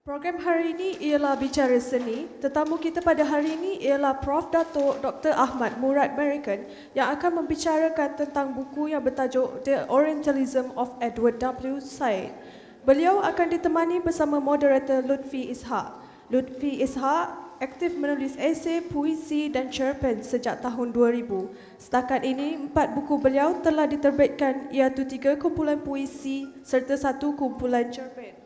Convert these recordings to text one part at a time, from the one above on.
Program hari ini ialah Bicara Seni. Tetamu kita pada hari ini ialah Prof. Datuk Dr. Ahmad Murad American yang akan membicarakan tentang buku yang bertajuk The Orientalism of Edward W. Said. Beliau akan ditemani bersama moderator Lutfi Ishak. Lutfi Ishak aktif menulis esei, puisi dan cerpen sejak tahun 2000. Setakat ini, 4 buku beliau telah diterbitkan, iaitu 3 kumpulan puisi serta 1 kumpulan cerpen.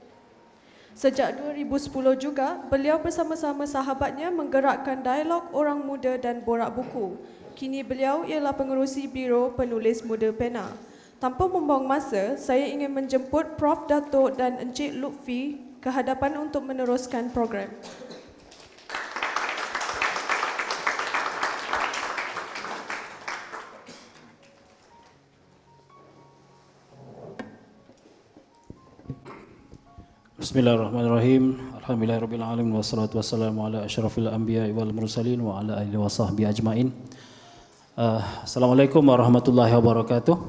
Sejak 2010 juga, beliau bersama-sama sahabatnya menggerakkan Dialog Orang Muda dan Borak Buku. Kini beliau ialah pengerusi Biro Penulis Muda Pena. Tanpa membuang masa, saya ingin menjemput Prof. Datuk dan Encik Lutfi ke hadapan untuk meneruskan program. Bismillahirrahmanirrahim. Alhamdulillahirabbil alamin wassalatu wassalamu ala asyrafil anbiya'i wal mursalin wa ala alihi wasahbihi ajmain. Assalamualaikum warahmatullahi wabarakatuh.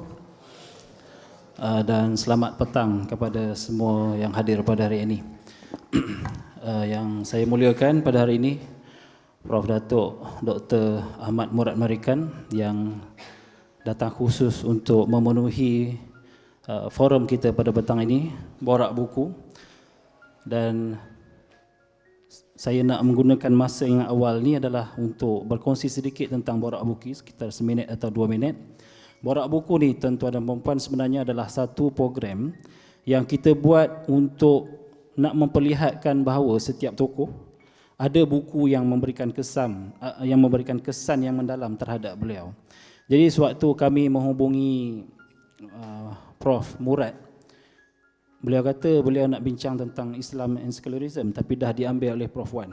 Dan selamat petang kepada semua yang hadir pada hari ini. Yang saya muliakan pada hari ini Prof. Datuk Dr. Ahmad Murad American yang datang khusus untuk memenuhi forum kita pada petang ini, Borak Buku. Dan saya nak menggunakan masa yang awal ni adalah untuk berkongsi sedikit tentang Borak Buku, sekitar seminit atau 2 minit. Borak Buku ni, tuan-tuan dan puan-puan, sebenarnya adalah satu program yang kita buat untuk nak memperlihatkan bahawa setiap tokoh ada buku yang memberikan kesan yang mendalam terhadap beliau. Jadi sewaktu kami menghubungi Prof. Murad, beliau kata beliau nak bincang tentang Islam and Secularism, tapi dah diambil oleh Prof. Wan.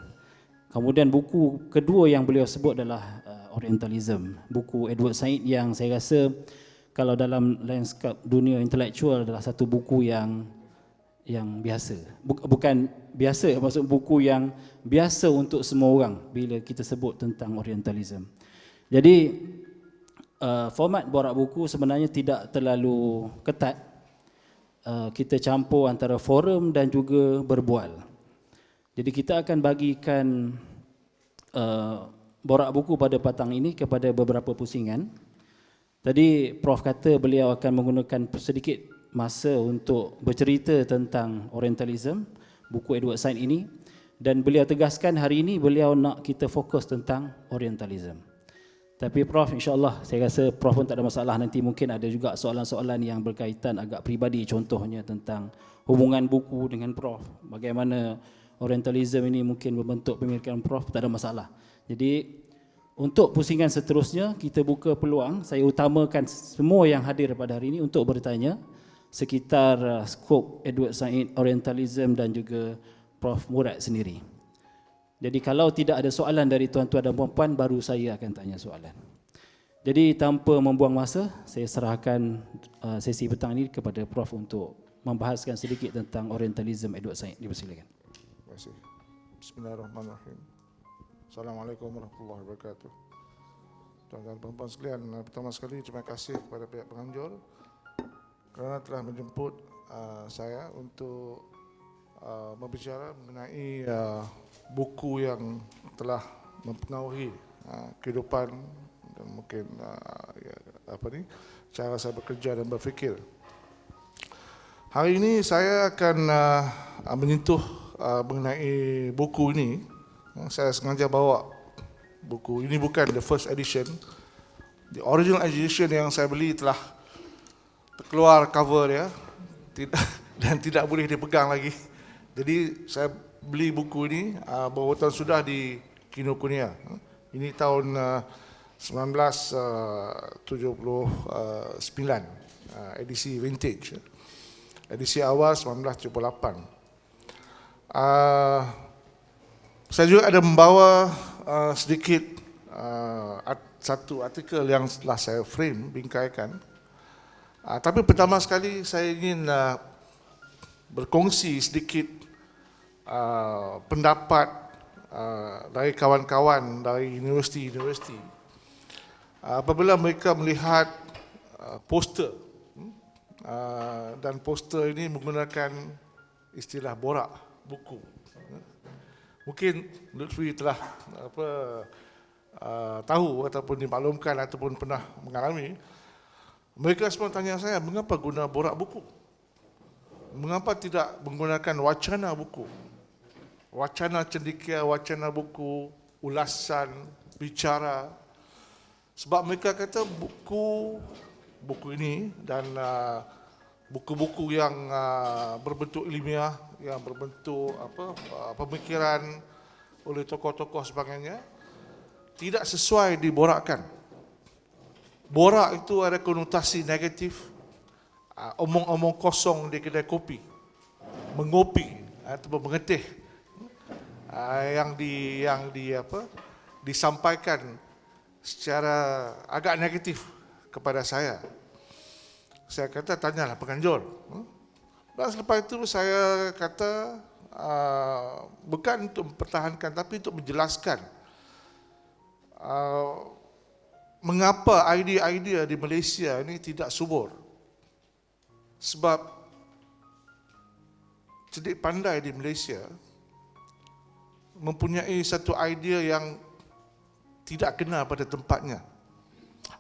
Kemudian buku kedua yang beliau sebut adalah Orientalism, buku Edward Said, yang saya rasa kalau dalam landscape dunia intelektual adalah satu buku yang biasa. Bukan biasa, maksud buku yang biasa untuk semua orang bila kita sebut tentang Orientalism. Jadi format Borak Buku sebenarnya tidak terlalu ketat. Kita campur antara forum dan juga berbual. Jadi kita akan bagikan Borak Buku pada petang ini kepada beberapa pusingan. Tadi Prof kata beliau akan menggunakan sedikit masa untuk bercerita tentang Orientalism, buku Edward Said ini, dan beliau tegaskan hari ini beliau nak kita fokus tentang Orientalism. Tapi Prof, insyaAllah saya rasa Prof pun tak ada masalah. Nanti mungkin ada juga soalan-soalan yang berkaitan agak peribadi, contohnya tentang hubungan buku dengan Prof. Bagaimana Orientalism ini mungkin membentuk pemikiran Prof, tak ada masalah. Jadi untuk pusingan seterusnya kita buka peluang. Saya utamakan semua yang hadir pada hari ini untuk bertanya sekitar skop Edward Said, Orientalism dan juga Prof Murad sendiri. Jadi kalau tidak ada soalan dari tuan-tuan dan puan-puan, baru saya akan tanya soalan. Jadi tanpa membuang masa, saya serahkan sesi petang ini kepada Prof untuk membahaskan sedikit tentang Orientalism Edward Said. Dipersilakan. Terima kasih. Bismillahirrahmanirrahim. Assalamualaikum warahmatullahi wabarakatuh. Tuan-tuan dan puan-puan sekalian, pertama sekali terima kasih kepada pihak penganjur kerana telah menjemput saya untuk berbicara mengenai buku yang telah mempengaruhi kehidupan dan mungkin cara saya bekerja dan berfikir. Hari ini saya akan menyentuh mengenai buku ini. Saya sengaja bawa buku ini, bukan the first edition. The original edition yang saya beli telah terkeluar cover dia dan tidak boleh dipegang lagi. Jadi saya beli buku ini beberapa tahun sudah di Kinokuniya. Ini tahun 1979, edisi vintage. Edisi awal 1978. Saya juga ada membawa sedikit satu artikel yang telah saya frame, bingkaikan. Tapi pertama sekali saya ingin berkongsi sedikit pendapat dari kawan-kawan dari universiti-universiti apabila mereka melihat poster dan poster ini menggunakan istilah borak buku. Mungkin Lutfi telah tahu ataupun dimaklumkan ataupun pernah mengalami. Mereka semua tanya saya, mengapa guna borak buku? Mengapa tidak menggunakan wacana buku? Wacana cendekia, wacana buku, ulasan, bicara. Sebab mereka kata buku ini dan buku-buku yang berbentuk ilmiah, yang berbentuk pemikiran oleh tokoh-tokoh sebagainya tidak sesuai diborakkan. Borak itu ada konotasi negatif, omong-omong kosong di kedai kopi, mengopi atau mengetih, yang disampaikan secara agak negatif kepada saya. Saya kata tanyalah penganjur. Dan selepas itu saya kata bukan untuk mempertahankan tapi untuk menjelaskan mengapa idea-idea di Malaysia ini tidak subur. Sebab cerdik pandai di Malaysia mempunyai satu idea yang tidak kena pada tempatnya.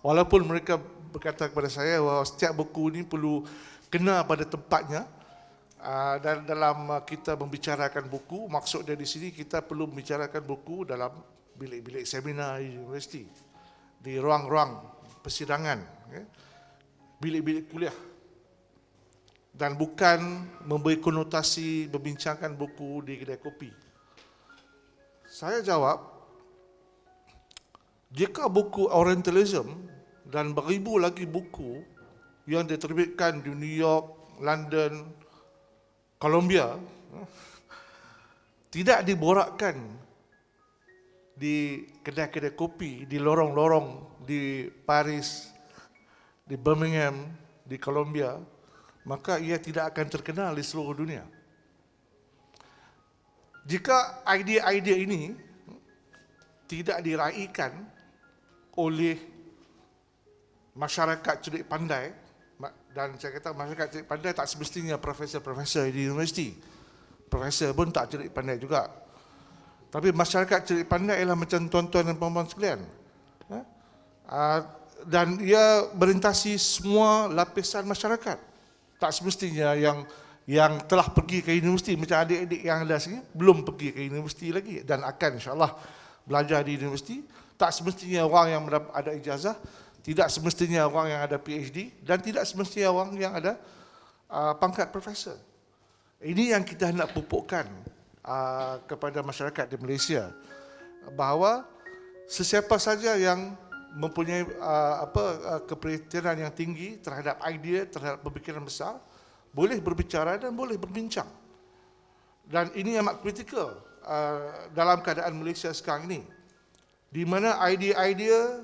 Walaupun mereka berkata kepada saya bahawa setiap buku ini perlu kena pada tempatnya, dan dalam kita membicarakan buku, maksudnya di sini kita perlu membicarakan buku dalam bilik-bilik seminar di universiti, di ruang-ruang persidangan, bilik-bilik kuliah, dan bukan memberi konotasi membincangkan buku di kedai kopi. Saya jawab, jika buku Orientalism dan beribu lagi buku yang diterbitkan di New York, London, Columbia, tidak diborakkan di kedai-kedai kopi, di lorong-lorong di Paris, di Birmingham, di Columbia, maka ia tidak akan terkenal di seluruh dunia. Jika idea-idea ini tidak diraikan oleh masyarakat cerdik pandai, dan saya kata masyarakat cerdik pandai tak semestinya profesor-profesor di universiti, profesor pun tak cerdik pandai juga. Tapi masyarakat cerdik pandai ialah macam tuan-tuan dan puan-puan sekalian. Dan ia berintasi semua lapisan masyarakat. Tak semestinya yang telah pergi ke universiti, macam adik-adik yang ada sini, belum pergi ke universiti lagi dan akan insyaAllah belajar di universiti. Tak semestinya orang yang ada ijazah, tidak semestinya orang yang ada PhD, dan tidak semestinya orang yang ada pangkat profesor. Ini yang kita nak pupukkan kepada masyarakat di Malaysia, bahawa sesiapa saja yang mempunyai keprihatinan yang tinggi terhadap idea, terhadap pemikiran besar, boleh berbicara dan boleh berbincang. Dan ini amat kritikal dalam keadaan Malaysia sekarang ini, di mana idea-idea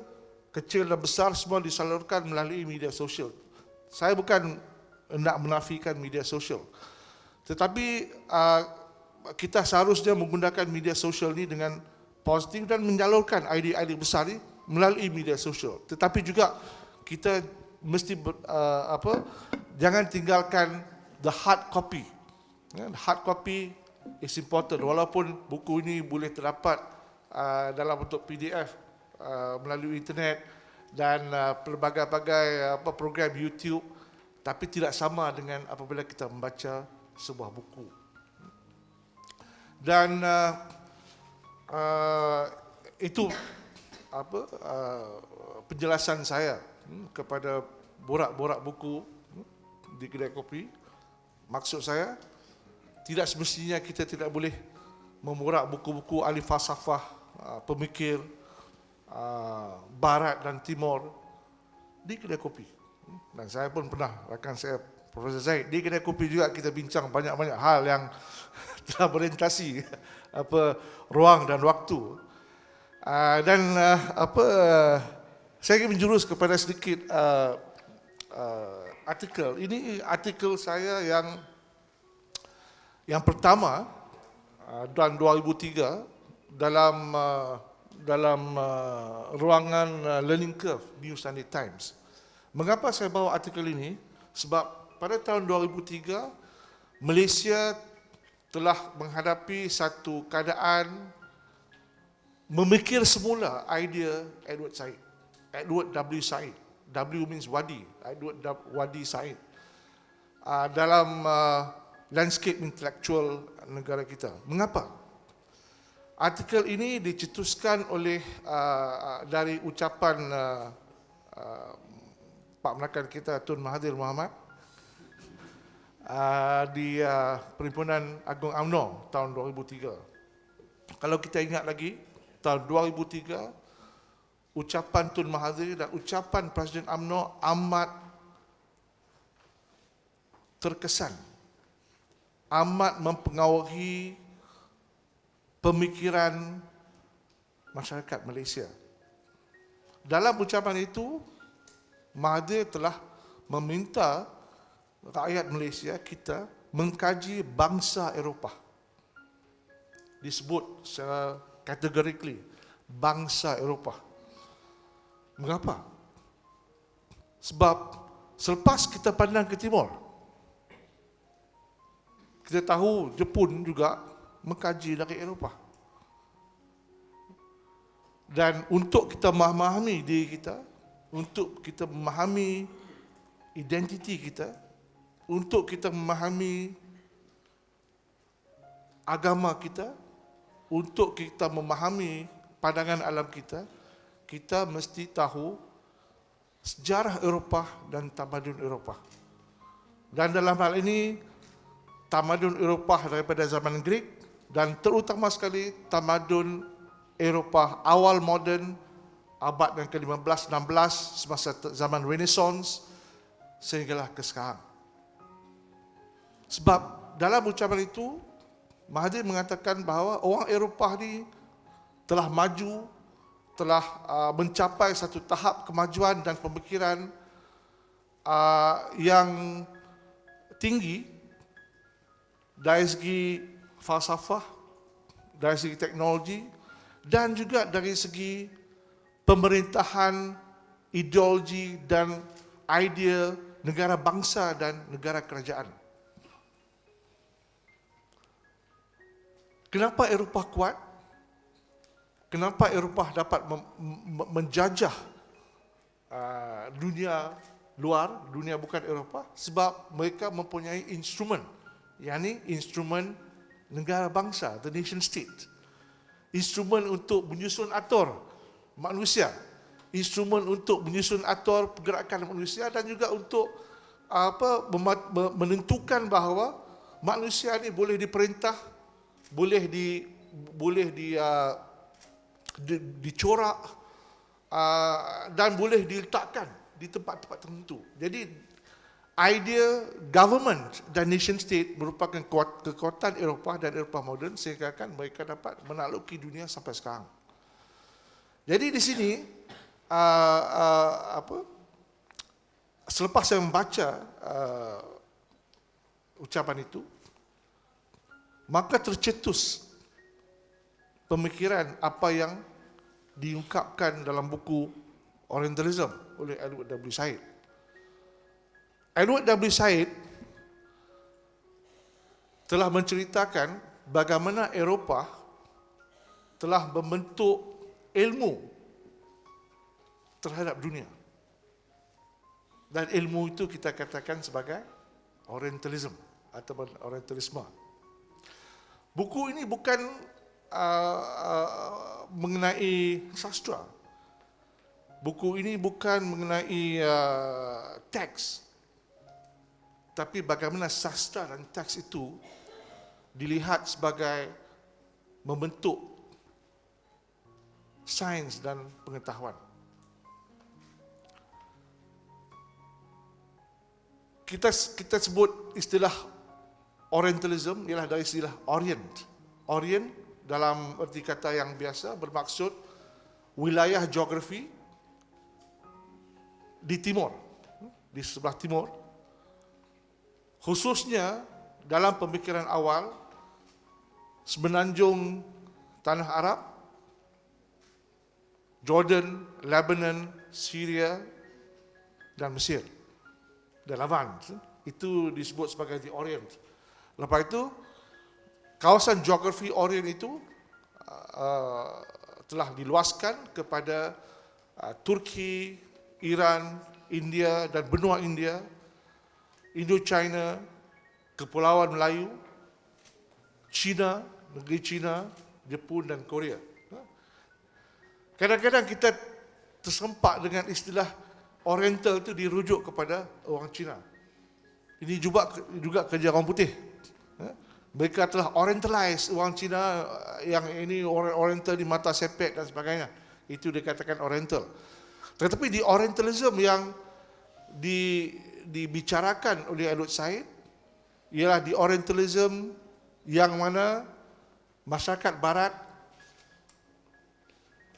kecil dan besar semua disalurkan melalui media sosial. Saya bukan hendak menafikan media sosial, tetapi kita seharusnya menggunakan media sosial ini dengan positif dan menyalurkan idea-idea besar ini melalui media sosial. Tetapi juga kita mesti jangan tinggalkan the hard copy. Hard copy is important, walaupun buku ini boleh terdapat dalam bentuk PDF melalui internet dan pelbagai-bagai program YouTube, tapi tidak sama dengan apabila kita membaca sebuah buku. Dan itu penjelasan saya kepada borak-borak buku di kedai kopi. Maksud saya, tidak semestinya kita tidak boleh memborak buku-buku ahli falsafah, pemikir Barat dan Timur di kedai kopi. Dan saya pun pernah, rakan saya Profesor Zaid, di kedai kopi juga kita bincang banyak-banyak hal yang telah berorientasi ruang dan waktu. Dan saya ingin menjurus kepada sedikit artikel. Ini artikel saya yang pertama tahun 2003 dalam ruangan Learning Curve New Sunday Times. Mengapa saya bawa artikel ini? Sebab pada tahun 2003 Malaysia telah menghadapi satu keadaan memikir semula idea Edward W. Said. W means Wadi, Edward Wadi Said. Dalam landscape intelektual negara kita. Mengapa? Artikel ini dicetuskan oleh dari ucapan Pak Merakan kita Tun Mahathir Mohamad di Perhimpunan Agung UMNO tahun 2003. Kalau kita ingat lagi, tahun 2003, ucapan Tun Mahathir dan ucapan Presiden UMNO amat terkesan, amat mempengaruhi pemikiran masyarakat Malaysia. Dalam ucapan itu, Mahathir telah meminta rakyat Malaysia kita mengkaji bangsa Eropah. Disebut secara categorically bangsa Eropah. Mengapa? Sebab selepas kita pandang ke timur, kita tahu Jepun juga mengkaji dari Eropah. Dan untuk kita memahami diri kita, untuk kita memahami identiti kita, untuk kita memahami agama kita, untuk kita memahami pandangan alam kita, kita mesti tahu sejarah Eropah dan tamadun Eropah. Dan dalam hal ini, tamadun Eropah daripada zaman Greek dan terutama sekali tamadun Eropah awal moden abad yang ke-15, 16 semasa zaman Renaissance sehinggalah ke sekarang. Sebab dalam ucapan itu Mahathir mengatakan bahawa orang Eropah ni telah maju, telah mencapai satu tahap kemajuan dan pemikiran yang tinggi dari segi falsafah, dari segi teknologi dan juga dari segi pemerintahan, ideologi dan idea negara bangsa dan negara kerajaan. Kenapa Eropah kuat? Kenapa Eropah dapat menjajah dunia luar, dunia bukan Eropah? Sebab mereka mempunyai instrumen, yakni instrumen negara bangsa, the nation state. Instrumen untuk menyusun atur manusia, instrumen untuk menyusun atur pergerakan manusia dan juga untuk menentukan bahawa manusia ini boleh diperintah, boleh dicorak dan boleh diletakkan di tempat-tempat tertentu. Jadi idea government dan nation state merupakan kekuatan Eropah dan Eropah moden sehingga mereka dapat menakluki dunia sampai sekarang. Jadi di sini selepas saya membaca ucapan itu, maka tercetus pemikiran apa yang diungkapkan dalam buku Orientalism oleh Edward W. Said. Edward W. Said telah menceritakan bagaimana Eropah telah membentuk ilmu terhadap dunia. Dan ilmu itu kita katakan sebagai Orientalism atau Orientalisme. Buku ini bukan mengenai sastra. Buku ini bukan mengenai teks. Tapi bagaimana sastra dan teks itu dilihat sebagai membentuk sains dan pengetahuan. Kita sebut istilah Orientalism ialah dari istilah Orient. Orient dalam erti kata yang biasa bermaksud wilayah geografi di timur, di sebelah timur. Khususnya dalam pemikiran awal semenanjung Tanah Arab, Jordan, Lebanon, Syria dan Mesir dan Levant. Itu disebut sebagai the Orient. Lepas itu kawasan geografi Orient itu telah diluaskan kepada Turki, Iran, India dan benua India, Indo-China, Kepulauan Melayu, China, negeri China, Jepun dan Korea. Kadang-kadang kita tersempak dengan istilah Oriental itu dirujuk kepada orang Cina. Ini juga kerja orang putih. Mereka telah orientalize orang Cina yang ini Oriental di mata sepet dan sebagainya. Itu dikatakan Oriental. Tetapi di Orientalism yang dibicarakan oleh Edward Said ialah di Orientalism yang mana masyarakat Barat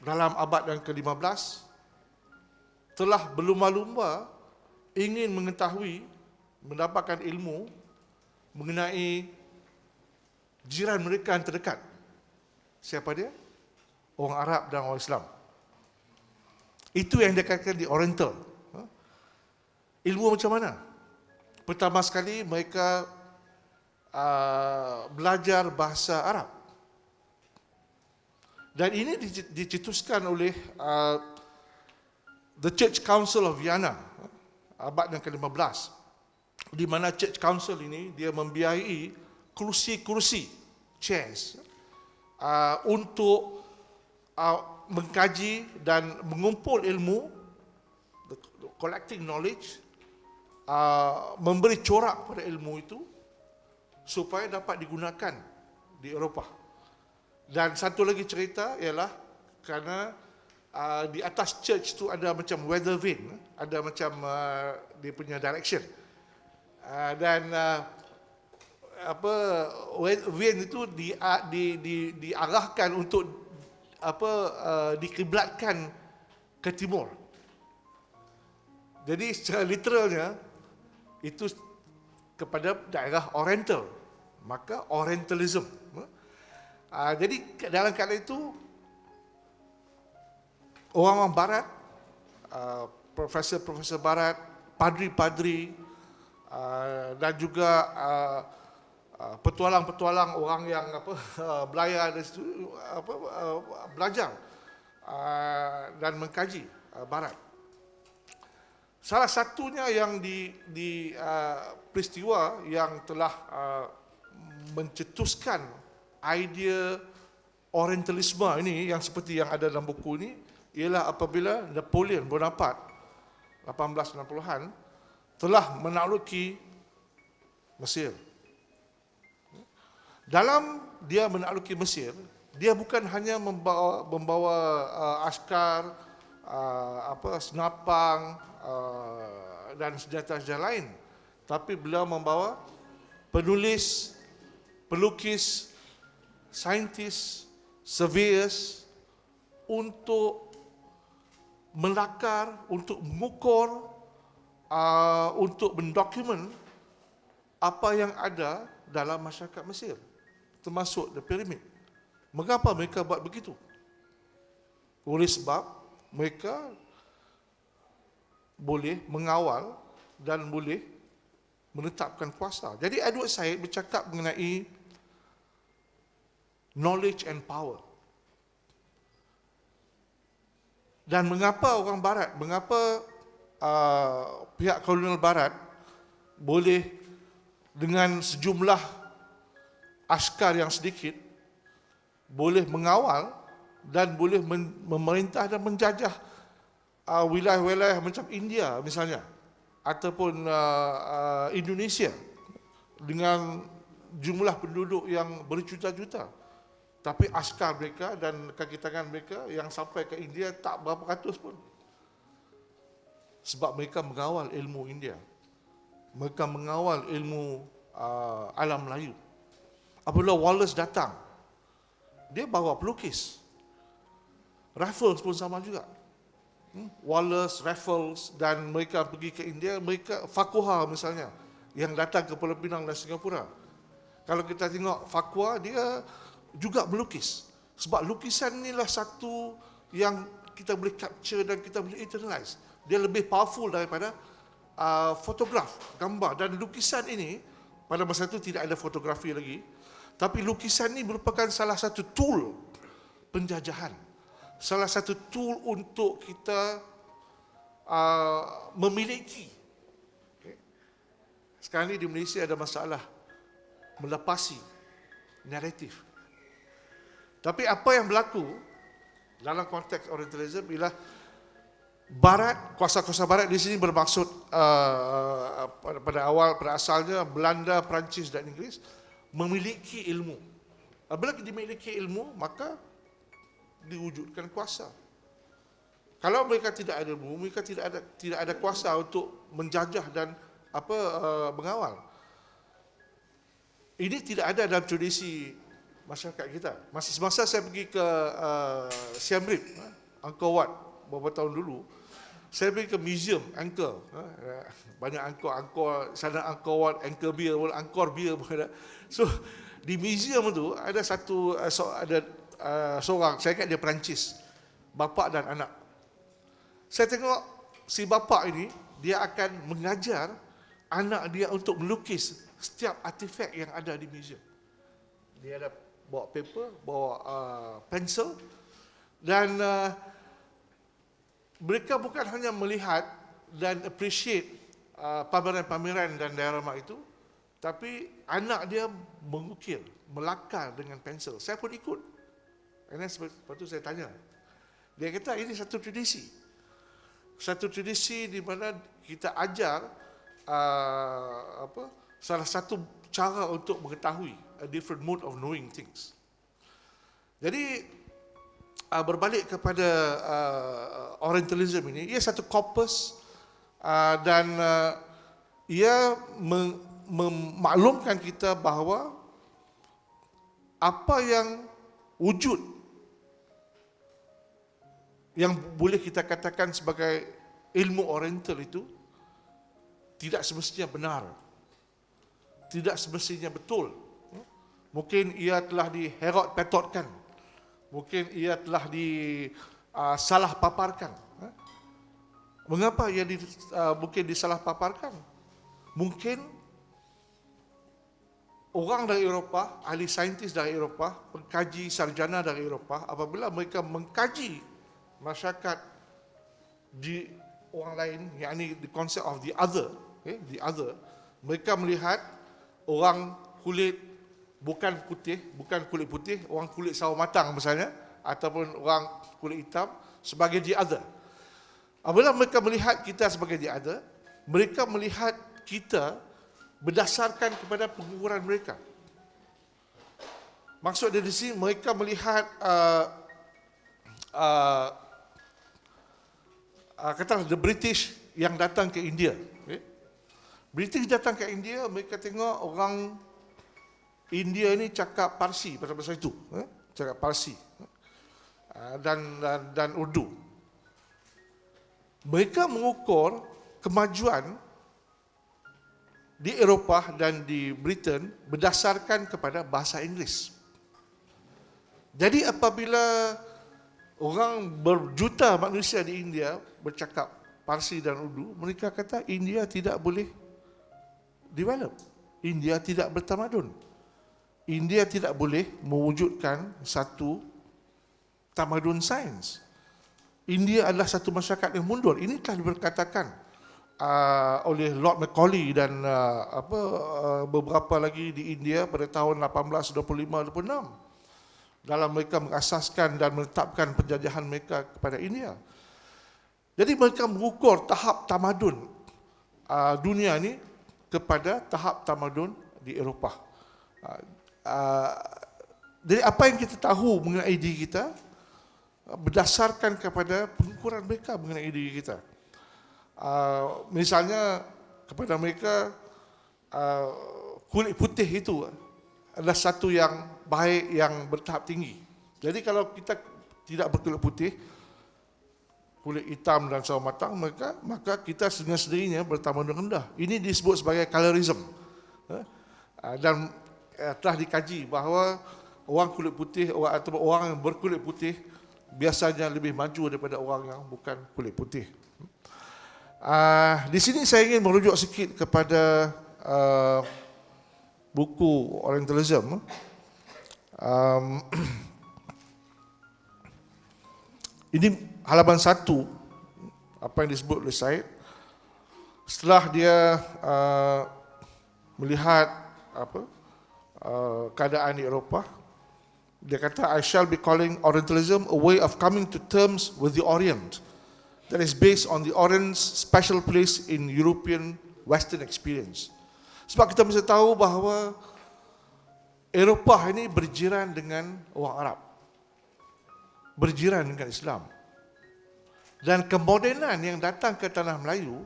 dalam abad yang ke-15 telah berlumba-lumba ingin mengetahui, mendapatkan ilmu mengenai jiran mereka yang terdekat. Siapa dia? Orang Arab dan orang Islam. Itu yang dikatakan di Oriental. Ilmu macam mana? Pertama sekali mereka belajar bahasa Arab. Dan ini dicetuskan oleh The Church Council of Vienna, abad yang ke-15, di mana Church Council ini dia membiayai kursi-kursi, chairs, untuk mengkaji dan mengumpul ilmu, collecting knowledge, memberi corak pada ilmu itu supaya dapat digunakan di Eropah. Dan satu lagi cerita ialah kerana di atas church tu ada macam weather vane, ada macam dia punya direction, dan vane itu diarahkan untuk dikiblatkan ke timur. Jadi secara literalnya itu kepada daerah Oriental, maka Orientalism. Jadi dalam keadaan itu orang-orang Barat, profesor-profesor Barat, padri-padri, dan juga petualang-petualang orang yang belayar dari situ, belajar dan mengkaji Barat. Salah satunya yang di peristiwa yang telah mencetuskan idea Orientalisme ini yang seperti yang ada dalam buku ini ialah apabila Napoleon Bonaparte 1890-an telah menakluki Mesir. Dalam dia menakluki Mesir, dia bukan hanya membawa askar, senapang dan senjata-senjata lain, tapi beliau membawa penulis, pelukis, saintis, surveyors untuk melakar, untuk mengukur, untuk mendokumen apa yang ada dalam masyarakat Mesir, termasuk the pyramid. Mengapa mereka buat begitu? Oleh sebab mereka boleh mengawal dan boleh menetapkan kuasa. Jadi Edward Said bercakap mengenai knowledge and power. Dan mengapa orang Barat, mengapa pihak kolonial Barat boleh dengan sejumlah askar yang sedikit boleh mengawal dan boleh memerintah dan menjajah wilayah-wilayah macam India misalnya, ataupun Indonesia dengan jumlah penduduk yang berjuta-juta. Tapi askar mereka dan kaki tangan mereka yang sampai ke India tak berapa ratus pun. Sebab mereka mengawal ilmu India. Mereka mengawal ilmu alam Melayu. Apabila Wallace datang, dia bawa pelukis. Raffles pun sama juga. Wallace, Raffles dan mereka pergi ke India, mereka Farquhar misalnya, yang datang ke Pulau Pinang dan Singapura. Kalau kita tengok Farquhar, dia juga melukis. Sebab lukisan inilah satu yang kita boleh capture dan kita boleh internalize. Dia lebih powerful daripada fotograf, gambar. Dan lukisan ini, pada masa itu tidak ada fotografi lagi. Tapi lukisan ini merupakan salah satu tool penjajahan. Salah satu tool untuk kita memiliki. Okay. Sekarang ini di Malaysia ada masalah melepasi naratif. Tapi apa yang berlaku dalam konteks Orientalism ialah Barat, kuasa-kuasa Barat di sini bermaksud pada asalnya Belanda, Perancis dan Inggeris memiliki ilmu. Apabila dimiliki ilmu, maka diwujudkan kuasa. Kalau mereka tidak ada ilmu, mereka tidak ada kuasa untuk menjajah dan mengawal. Ini tidak ada dalam tradisi masyarakat kita. Semasa saya pergi ke Siem Reap, Angkor Wat beberapa tahun dulu, saya pergi ke museum Angkor. Banyak Angkor, sana Angkor Wat, Angkor Beer, Angkor Beer pun ada. So di museum tu ada seorang, saya ingat dia Perancis, bapa dan anak. Saya tengok si bapa ini, dia akan mengajar anak dia untuk melukis setiap artifak yang ada di museum. Dia ada bawa paper, bawa pensel, dan mereka bukan hanya melihat dan appreciate pameran-pameran dan diorama itu, tapi anak dia mengukir, melakar dengan pensel. Saya pun ikut. Lepas itu saya tanya. Dia kata ini satu tradisi. Satu tradisi di mana kita ajar salah satu cara untuk mengetahui, a different mode of knowing things. Jadi berbalik kepada Orientalism ini, ia satu corpus dan ia memaklumkan kita bahawa apa yang wujud yang boleh kita katakan sebagai ilmu Oriental itu tidak semestinya benar, tidak semestinya betul. Mungkin ia telah diherot-petotkan, mungkin ia telah disalah paparkan. Mengapa ia mungkin disalah paparkan? Mungkin orang dari Eropah, ahli saintis dari Eropah, pengkaji sarjana dari Eropah, apabila mereka mengkaji masyarakat di orang lain, yakni the concept of the other, mereka melihat orang kulit bukan kulit putih, orang kulit sawo matang misalnya, ataupun orang kulit hitam sebagai the other. Apabila mereka melihat kita sebagai the other, mereka melihat kita berdasarkan kepada pengukuran mereka. Maksud dari sini mereka melihat katalah the British yang datang ke India. Okay? British datang ke India, mereka tengok orang India ini cakap Parsi pasal itu, cakap Parsi dan Urdu. Mereka mengukur kemajuan di Eropah dan di Britain berdasarkan kepada bahasa Inggeris. Jadi apabila orang berjuta manusia di India bercakap Parsi dan Urdu, mereka kata India tidak boleh develop. India tidak bertamadun. India tidak boleh mewujudkan satu tamadun sains. India adalah satu masyarakat yang mundur. Ini telah diberkatakan oleh Lord Macaulay dan beberapa lagi di India pada tahun 1825-26. Dalam mereka mengasaskan dan menetapkan penjajahan mereka kepada India. Jadi mereka mengukur tahap tamadun dunia ini kepada tahap tamadun di Eropah. Jadi apa yang kita tahu mengenai diri kita berdasarkan kepada pengukuran mereka mengenai diri kita. Misalnya kepada mereka kulit putih itu adalah satu yang baik, yang bertahap tinggi. Jadi kalau kita tidak berkulit putih, kulit hitam dan sawo matang, maka kita sendirinya bertamadun rendah. Ini disebut sebagai colorism. Dan telah dikaji bahawa orang kulit putih atau orang yang berkulit putih biasanya lebih maju daripada orang yang bukan kulit putih. Di sini saya ingin merujuk sikit kepada buku Orientalism Um, ini halaman 1, apa yang disebut oleh Said. Setelah dia melihat keadaan di Eropah, dia kata, I shall be calling Orientalism a way of coming to terms with the Orient that is based on the Orient's special place in European Western experience. Sebab kita mesti tahu bahawa Eropah ini berjiran dengan orang Arab, berjiran dengan Islam. Dan kemodenan yang datang ke tanah Melayu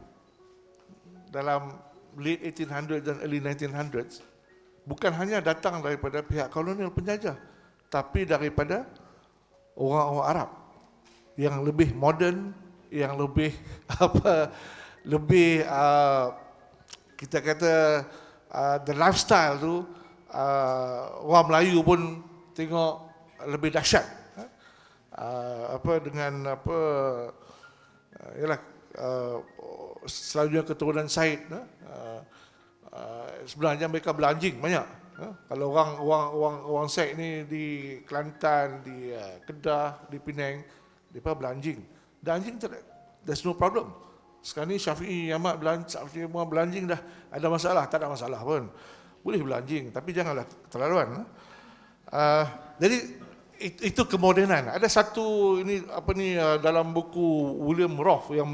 dalam late 1800 dan early 1900s bukan hanya datang daripada pihak kolonial penjajah, tapi daripada orang-orang Arab yang lebih moden, yang lebih kita kata the lifestyle tu orang Melayu pun tengok lebih dahsyat. Selalunya keturunan Said, sebenarnya mereka belanjing banyak. Kalau orang Said ni di Kelantan, di Kedah, di Penang, mereka belanjing. Belanjing, there's no problem. Sekarang ni Syafi'i, Ahmad belanjing dah ada masalah, tak ada masalah pun. Boleh belanjing, tapi janganlah keterlaluan. Jadi itu kemodenan. Ada satu ini dalam buku William Roth yang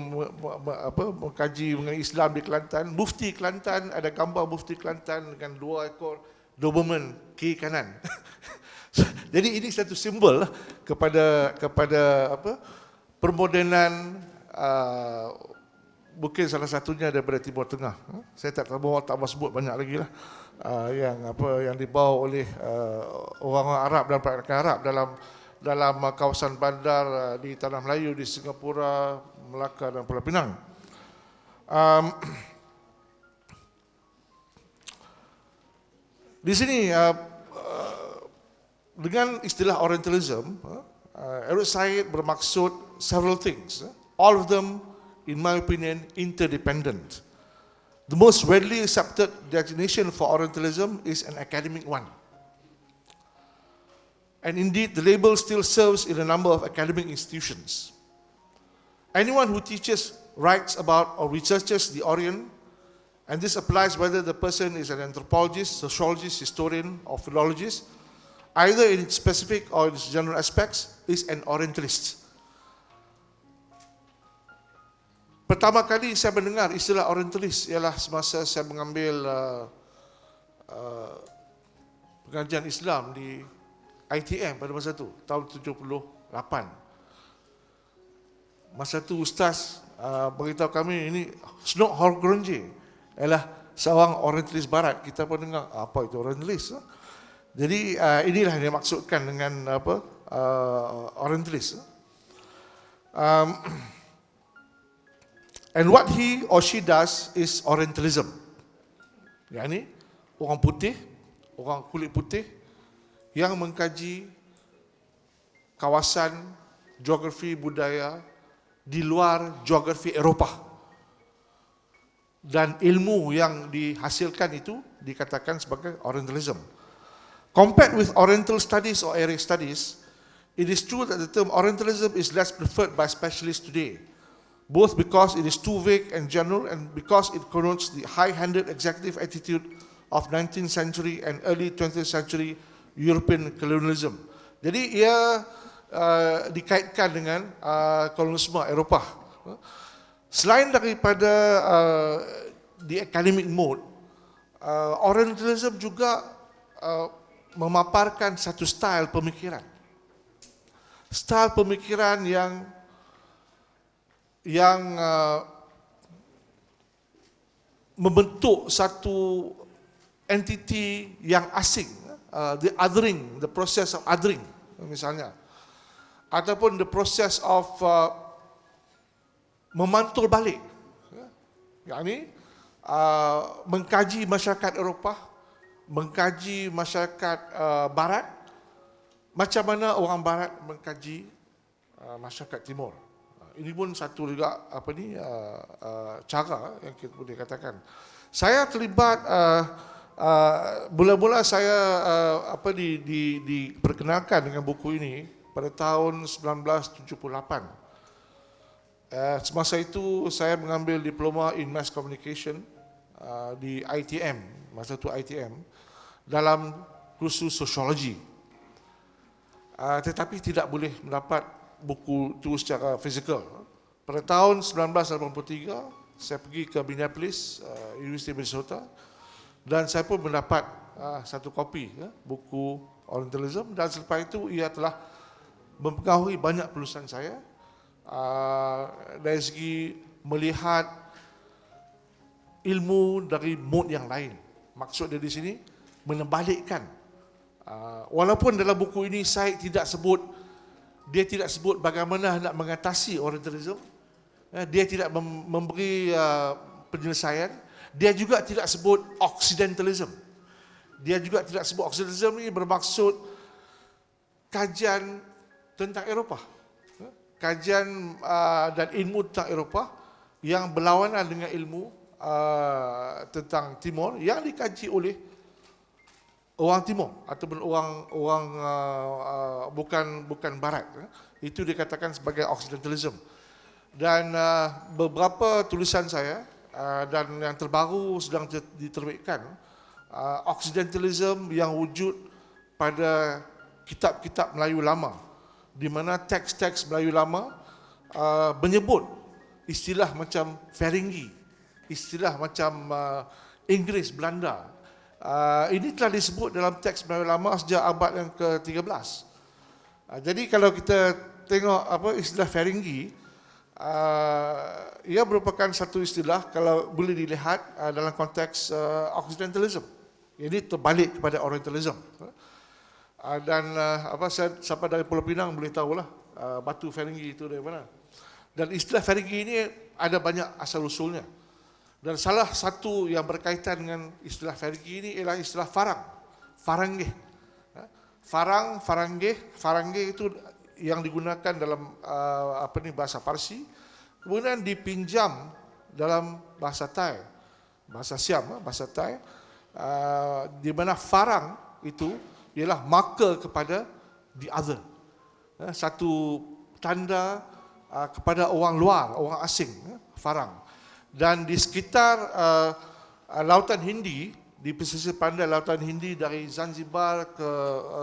mengkaji mengenai Islam di Kelantan. Mufti Kelantan, ada gambar Mufti Kelantan dengan 2 ekor Doberman kiri kanan. Jadi ini satu simbol kepada permodenan, mungkin salah satunya daripada Timur Tengah. Saya tak tahu, tak mau sebut banyak lagi lah. Yang dibawa oleh orang Arab dan pergerakan Arab dalam kawasan bandar di Tanah Melayu, di Singapura, Melaka dan Pulau Pinang. Di sini dengan istilah Orientalism, Eric Said bermaksud several things, all of them in my opinion interdependent. The most widely accepted designation for Orientalism is an academic one. And indeed, the label still serves in a number of academic institutions. Anyone who teaches, writes about or researches the Orient, and this applies whether the person is an anthropologist, sociologist, historian, or philologist, either in its specific or in its general aspects, is an Orientalist. Pertama kali saya mendengar istilah Orientalis ialah semasa saya mengambil pengajian Islam di ITM pada masa itu, tahun 78. Masa itu Ustaz beritahu kami ini Snok Horgronje ialah seorang Orientalis Barat. Kita pun dengar, apa itu Orientalis? Jadi inilah yang dimaksudkan dengan Orientalis. And what he or she does is Orientalism. Yani orang putih, orang kulit putih yang mengkaji kawasan geografi budaya di luar geografi Eropah. Dan ilmu yang dihasilkan itu dikatakan sebagai Orientalism. Compared with Oriental studies or area studies, it is true that the term Orientalism is less preferred by specialists today, both because it is too vague and general and because it connotes the high-handed executive attitude of 19th century and early 20th century European colonialism. Jadi ia dikaitkan dengan kolonialisme Eropah. Selain daripada the academic mode, Orientalism juga memaparkan satu style pemikiran. Style pemikiran yang membentuk satu entiti yang asing, the othering, the process of othering misalnya, ataupun the process of memantul balik, yakni mengkaji masyarakat Eropah, mengkaji masyarakat Barat, macam mana orang Barat mengkaji masyarakat Timur. Ini pun satu juga cara yang kita boleh katakan. Saya terlibat Mula-mula saya diperkenalkan dengan buku ini pada tahun 1978. Semasa itu saya mengambil diploma in mass communication di ITM, masa itu ITM, dalam kursus sosiologi. Tetapi tidak boleh mendapat buku itu secara fizikal. Pada tahun 1983, saya pergi ke Minneapolis, University of Minnesota, dan saya pun mendapat satu kopi buku Orientalism, dan selepas itu ia telah mempengaruhi banyak penulisan saya dari segi melihat ilmu dari mod yang lain. Maksud dia di sini menebalikkan. Walaupun dalam buku ini dia tidak sebut bagaimana nak mengatasi Orientalism, dia tidak memberi penyelesaian. Dia juga tidak sebut Occidentalism. Dia juga tidak sebut Occidentalism ini bermaksud kajian tentang Eropah. Kajian dan ilmu tentang Eropah yang berlawanan dengan ilmu tentang Timur yang dikaji oleh orang Timur ataupun orang bukan Barat. Itu dikatakan sebagai Occidentalism. Dan beberapa tulisan saya dan yang terbaru sedang diterbitkan, Occidentalism yang wujud pada kitab-kitab Melayu lama, di mana teks-teks Melayu lama menyebut istilah macam Feringgi, istilah macam Inggeris, Belanda. Ini telah disebut dalam teks Melayu lama sejak abad yang ke-13. Jadi kalau kita tengok istilah Feringgi, ia merupakan satu istilah kalau boleh dilihat dalam konteks Occidentalism. Jadi terbalik kepada Orientalism. Dan siapa dari Pulau Pinang boleh tahulah batu Feringgi itu dari mana. Dan istilah Feringgi ini ada banyak asal usulnya. Dan salah satu yang berkaitan dengan istilah Feringgi ini ialah istilah farang, faranggih. Faranggih itu yang digunakan dalam bahasa Parsi, kemudian dipinjam dalam bahasa Thai, bahasa Siam, bahasa Thai, di mana farang itu ialah marker kepada the other, satu tanda kepada orang luar, orang asing, farang. Dan di sekitar Lautan Hindi, di pesisir pantai Lautan Hindi dari Zanzibar ke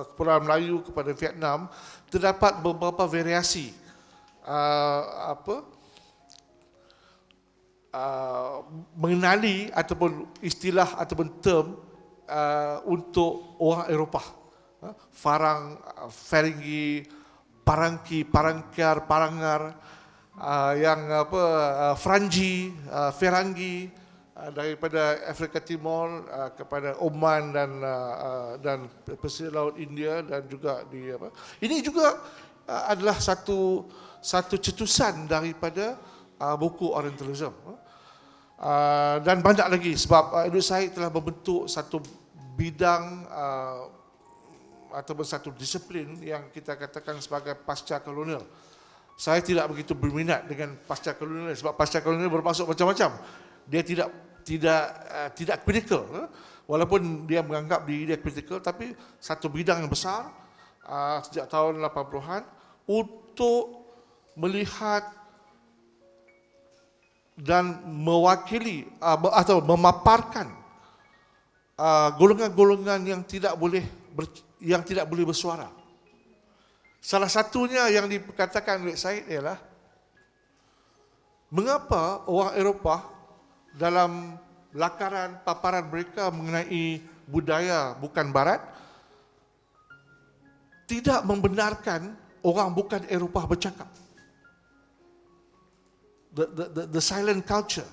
Kepulauan Melayu kepada Vietnam, terdapat beberapa variasi mengenali ataupun istilah ataupun term untuk orang Eropah. Farang, Feringgi, Parangki, Parangkiar, Parangar, Franji, Ferangi, daripada Afrika Timur kepada Oman dan pesisir laut India dan juga di ini juga adalah satu cetusan daripada buku Orientalism. Dan banyak lagi sebab Edu Said telah membentuk satu bidang ataupun satu disiplin yang kita katakan sebagai pasca kolonial. Saya tidak begitu berminat dengan pasca kolonial sebab pasca kolonial bermaksud macam-macam. Dia tidak kritikal, walaupun dia menganggap diri dia kritikal, tapi satu bidang yang besar sejak tahun 80-an untuk melihat dan mewakili atau memaparkan golongan-golongan yang tidak boleh bersuara. Salah satunya yang dikatakan oleh Said ialah mengapa orang Eropah dalam lakaran paparan mereka mengenai budaya bukan Barat tidak membenarkan orang bukan Eropah bercakap. The silent culture.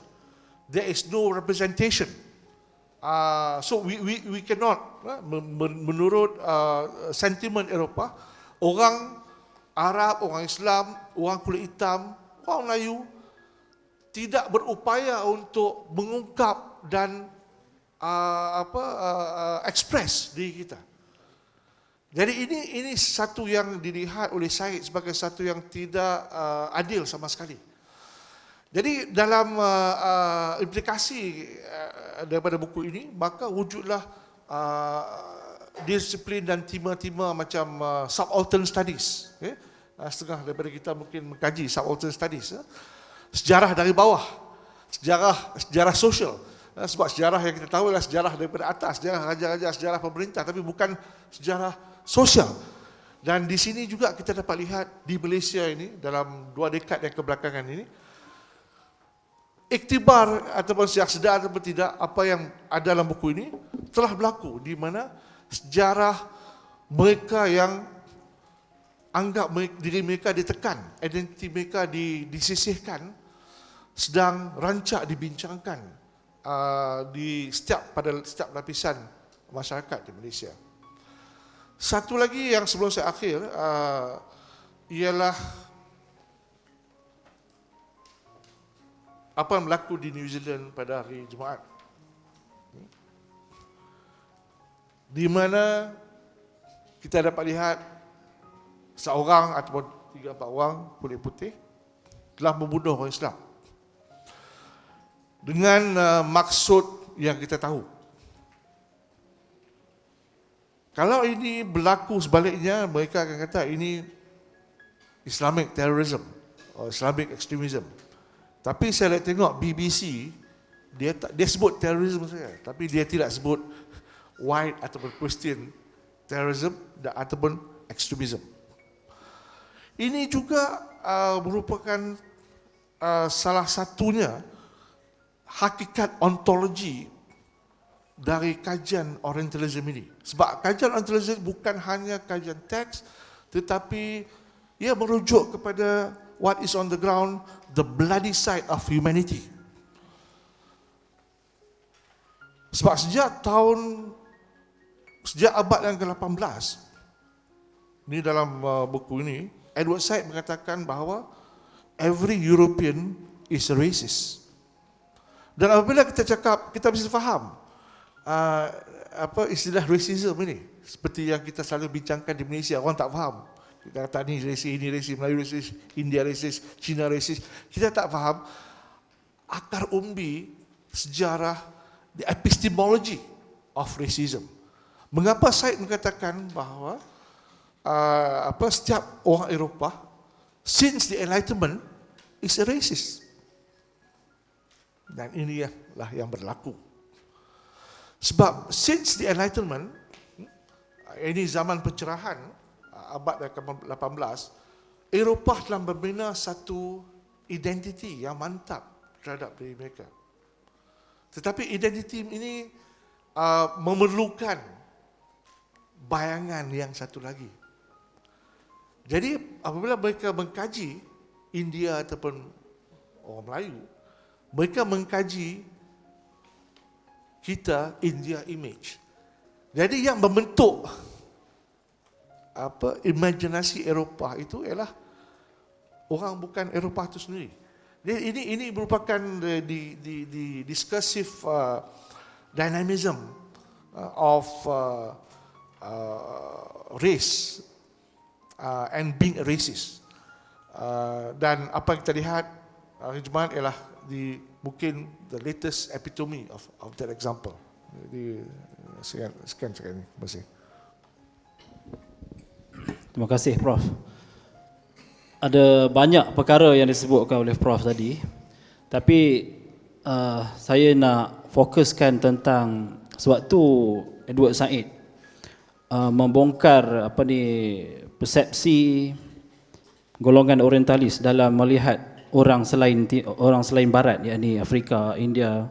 There is no representation. So we cannot, menurut sentimen Eropah, orang Arab, orang Islam, orang kulit hitam, orang Melayu tidak berupaya untuk mengungkap dan express diri kita. Jadi ini satu yang dilihat oleh Said sebagai satu yang tidak adil sama sekali. Jadi dalam implikasi daripada buku ini, maka wujudlah disiplin dan tema-tema macam subaltern studies. Okay? Setengah daripada kita mungkin mengkaji subaltern studies. Sejarah dari bawah, sejarah sosial. Sebab sejarah yang kita tahu adalah sejarah daripada atas, sejarah raja-raja, sejarah pemerintah, tapi bukan sejarah sosial. Dan di sini juga kita dapat lihat di Malaysia ini, dalam 2 dekad yang kebelakangan ini, iktibar ataupun siap sedar ataupun tidak, apa yang ada dalam buku ini telah berlaku, di mana sejarah mereka yang anggap diri mereka ditekan, identiti mereka disisihkan, sedang rancak dibincangkan pada setiap lapisan masyarakat di Malaysia. Satu lagi yang sebelum saya akhir ialah apa yang berlaku di New Zealand pada hari Jumaat, di mana kita dapat lihat seorang ataupun 3-4 orang kulit putih telah membunuh orang Islam dengan maksud yang kita tahu. Kalau ini berlaku sebaliknya, mereka akan kata ini Islamic terrorism atau Islamic extremism. Tapi saya lihat tengok BBC, dia sebut terorisme saja, tapi dia tidak sebut white ataupun Christian terrorism ataupun extremism. Ini juga merupakan salah satunya hakikat ontologi dari kajian Orientalism ini. Sebab kajian Orientalism bukan hanya kajian teks, tetapi ia merujuk kepada what is on the ground, the bloody side of humanity. Sebab sejak abad yang ke-18, ini dalam buku ini, Edward Said mengatakan bahawa every European is a racist. Dan apabila kita cakap, kita mesti faham apa istilah racism ini. Seperti yang kita selalu bincangkan di Malaysia, orang tak faham. Kita kata ni rasis, ini rasis, Melayu rasis, India rasis, Cina rasis. Kita tak faham akar umbi sejarah, the epistemology of racism. Mengapa Said mengatakan bahawa setiap orang Eropah since the Enlightenment is a racist. Dan inilah yang berlaku. Sebab since the Enlightenment, ini zaman pencerahan, abad ke-18, Eropah telah membina satu identiti yang mantap terhadap diri mereka. Tetapi identiti ini memerlukan bayangan yang satu lagi. Jadi apabila mereka mengkaji India ataupun orang Melayu, mereka mengkaji kita India image. Jadi yang membentuk imajinasi Eropah itu ialah orang bukan Eropah itu sendiri. Jadi ini merupakan the discursive dynamism of race and being a racist. Dan apa yang kita lihat hari Jumaat ialah mungkin the latest epitome of that example. Jadi sekian sekali. Terima kasih. Terima kasih Prof. Ada banyak perkara yang disebutkan oleh Prof tadi, tapi saya nak fokuskan tentang sewaktu Edward Said membongkar persepsi golongan orientalis dalam melihat orang selain barat, yakni Afrika, India.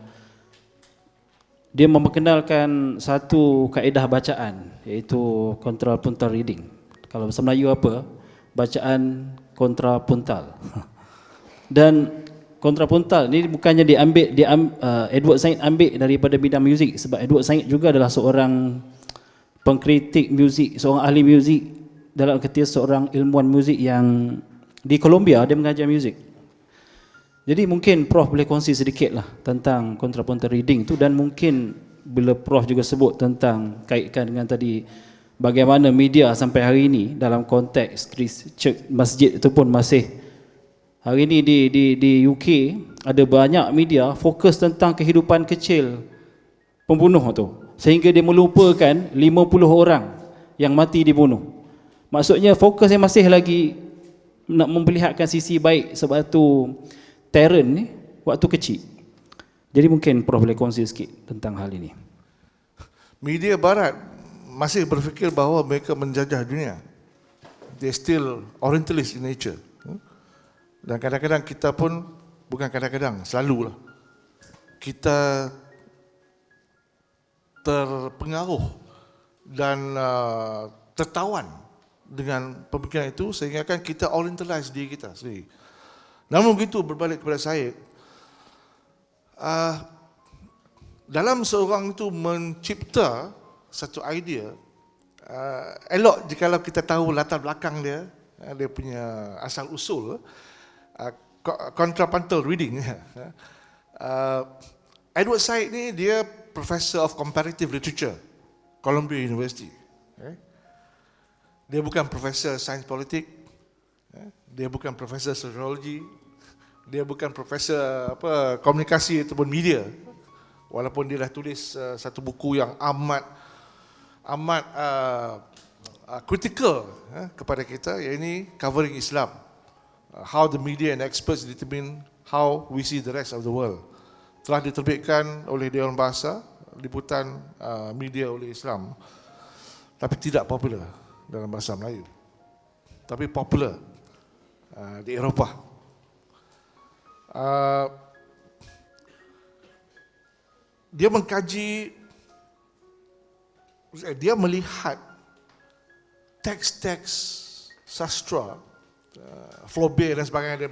Dia memperkenalkan satu kaedah bacaan, iaitu contrapuntal reading. Kalau bahasa Melayu apa? Bacaan kontrapuntal. Dan kontrapuntal ni bukannya Edward Said ambil daripada bidang muzik, sebab Edward Said juga adalah seorang pengkritik muzik, seorang ahli muzik, dalam kerti seorang ilmuwan muzik yang di Columbia dia mengajar muzik. Jadi mungkin Prof boleh kongsi sedikit lah tentang contrapuntal reading tu, dan mungkin bila Prof juga sebut tentang kaitkan dengan tadi bagaimana media sampai hari ini dalam konteks masjid itu pun masih Hari ini di UK ada banyak media fokus tentang kehidupan kecil pembunuh tu, sehingga dia melupakan 50 orang yang mati dibunuh. Maksudnya fokusnya masih lagi nak memperlihatkan sisi baik sebab tu Terran ni waktu kecil. Jadi mungkin Prof boleh kongsi sikit tentang hal ini. Media barat masih berfikir bahawa mereka menjajah dunia. They still orientalist in nature. Dan kadang-kadang kita pun, bukan kadang-kadang, selalulah, kita terpengaruh dan tertawan dengan pemikiran itu sehingga kan kita orientalize diri kita sendiri. Namun begitu berbalik kepada saya, dalam seorang itu mencipta satu idea, elok jika kita tahu latar belakang dia, dia punya asal usul, contrapuntal reading. Edward Said ni dia Professor of Comparative Literature, Columbia University. Dia bukan Profesor Sains Politik, dia bukan Profesor Sosiologi, dia bukan Profesor komunikasi ataupun media. Walaupun dia dah tulis satu buku yang amat critical kepada kita, iaitu Covering Islam, How the Media and Experts Determine How We See the Rest of the World. Telah diterbitkan oleh Dewan Bahasa, liputan media oleh Islam, tapi tidak popular dalam bahasa Melayu, tapi popular di Eropah. Dia mengkaji, dia melihat teks-teks sastra, Flaubert dan sebagainya, dia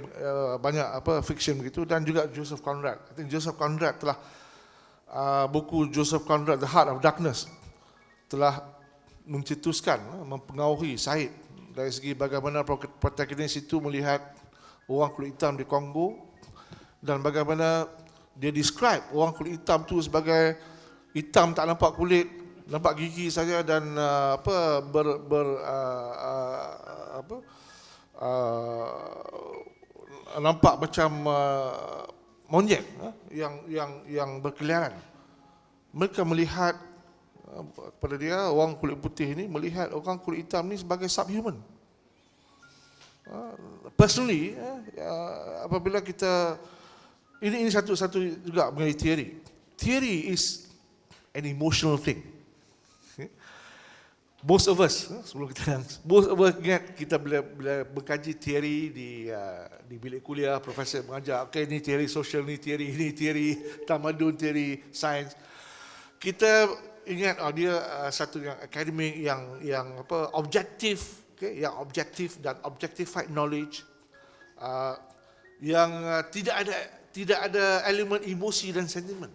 banyak fiction begitu, dan juga Joseph Conrad. I think Joseph Conrad telah buku Joseph Conrad, The Heart of Darkness, telah mencetuskan, mempengaruhi Said dari segi bagaimana protagonis itu melihat orang kulit hitam di Kongo dan bagaimana dia describe orang kulit hitam tu sebagai hitam tak nampak kulit, nampak gigi saja dan nampak macam monyet yang berkeliaran. Mereka melihat kepada dia, orang kulit putih ini melihat orang kulit hitam ni sebagai subhuman. Personally, apabila kita ini satu juga mengenai teori. Teori is an emotional thing. Most of us, sebelum kita ingat kita bila berkaji teori di bilik kuliah, profesor mengajar, okey, ni teori sosial, ni teori tamadun, teori sains. Kita ingat dia satu yang akademik, yang objektif, okay? Yang objektif dan objectified knowledge, yang tidak ada elemen emosi dan sentimen.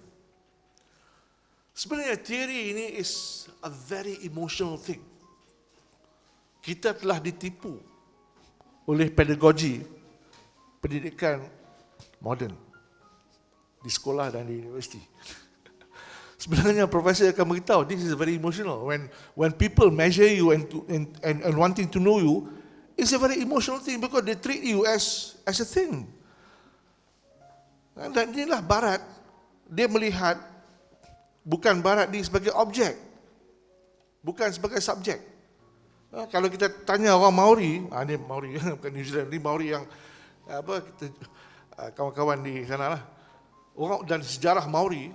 Sebenarnya teori ini is a very emotional thing. Kita telah ditipu oleh pedagogi pendidikan moden di sekolah dan di universiti. Sebenarnya profesor akan beritahu, this is very emotional. When people measure you and wanting to know you, it's a very emotional thing because they treat you as a thing. Dan inilah Barat, dia melihat bukan Barat ni sebagai objek, bukan sebagai subjek. Kalau kita tanya orang Maori, ni Maori bukan New Zealand, ni Maori yang kawan-kawan di sana lah. Orang dan sejarah Maori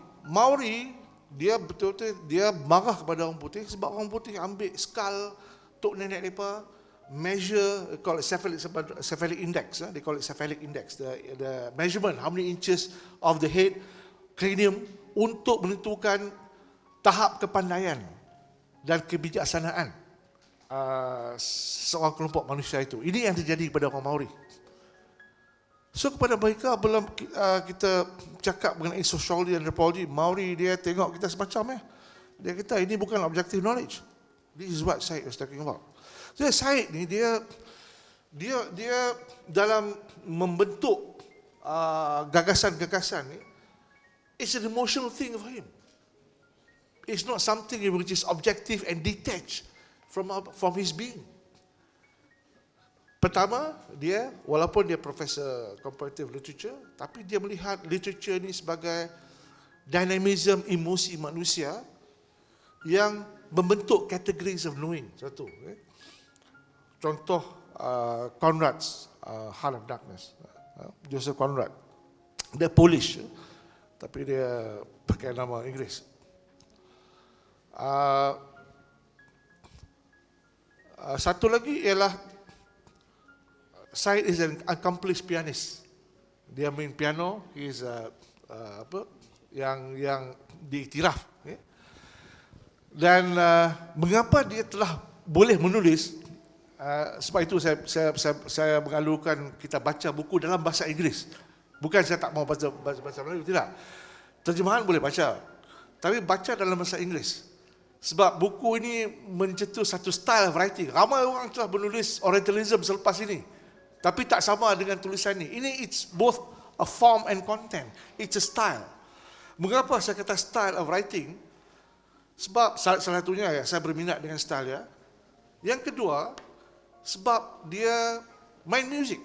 dia betul-betul dia marah kepada orang putih sebab orang putih ambil skal tok nenek mereka, measure, call it cephalic index, they call it cephalic index, the measurement, how many inches of the head, cranium, untuk menentukan tahap kepandaian dan kebijaksanaan seorang kelompok manusia itu. Ini yang terjadi kepada orang Maori. So kepada mereka, belum kita cakap mengenai sociology dan anthropology, Maori dia tengok kita semacam dia kata ini bukan objective knowledge. This is what Said was talking about. So Said ni dia dalam membentuk gagasan-gagasan ni, it's an emotional thing for him. It's not something which is objective and detached from his being. Pertama, dia walaupun dia profesor comparative literature, tapi dia melihat literature ini sebagai dynamism emosi manusia yang membentuk categories of knowing. Satu. Contoh Conrad's Heart of Darkness, Joseph Conrad. Dia Polish, tapi dia pakai nama Inggeris. Satu lagi ialah Syed is an accomplished pianist. Dia main piano, he is yang diiktiraf. Dan mengapa dia telah boleh menulis? Sebab itu saya mengalurkan kita baca buku dalam bahasa Inggeris. Bukan saya tak mau baca Melayu, tidak. Terjemahan boleh baca, tapi baca dalam bahasa Inggeris. Sebab buku ini mencetus satu style of writing. Ramai orang telah menulis Orientalism selepas ini, tapi tak sama dengan tulisan ini. Ini it's both a form and content. It's a style. Mengapa saya kata style of writing? Sebab salah satunya saya berminat dengan style ya. Yang kedua, sebab dia main music.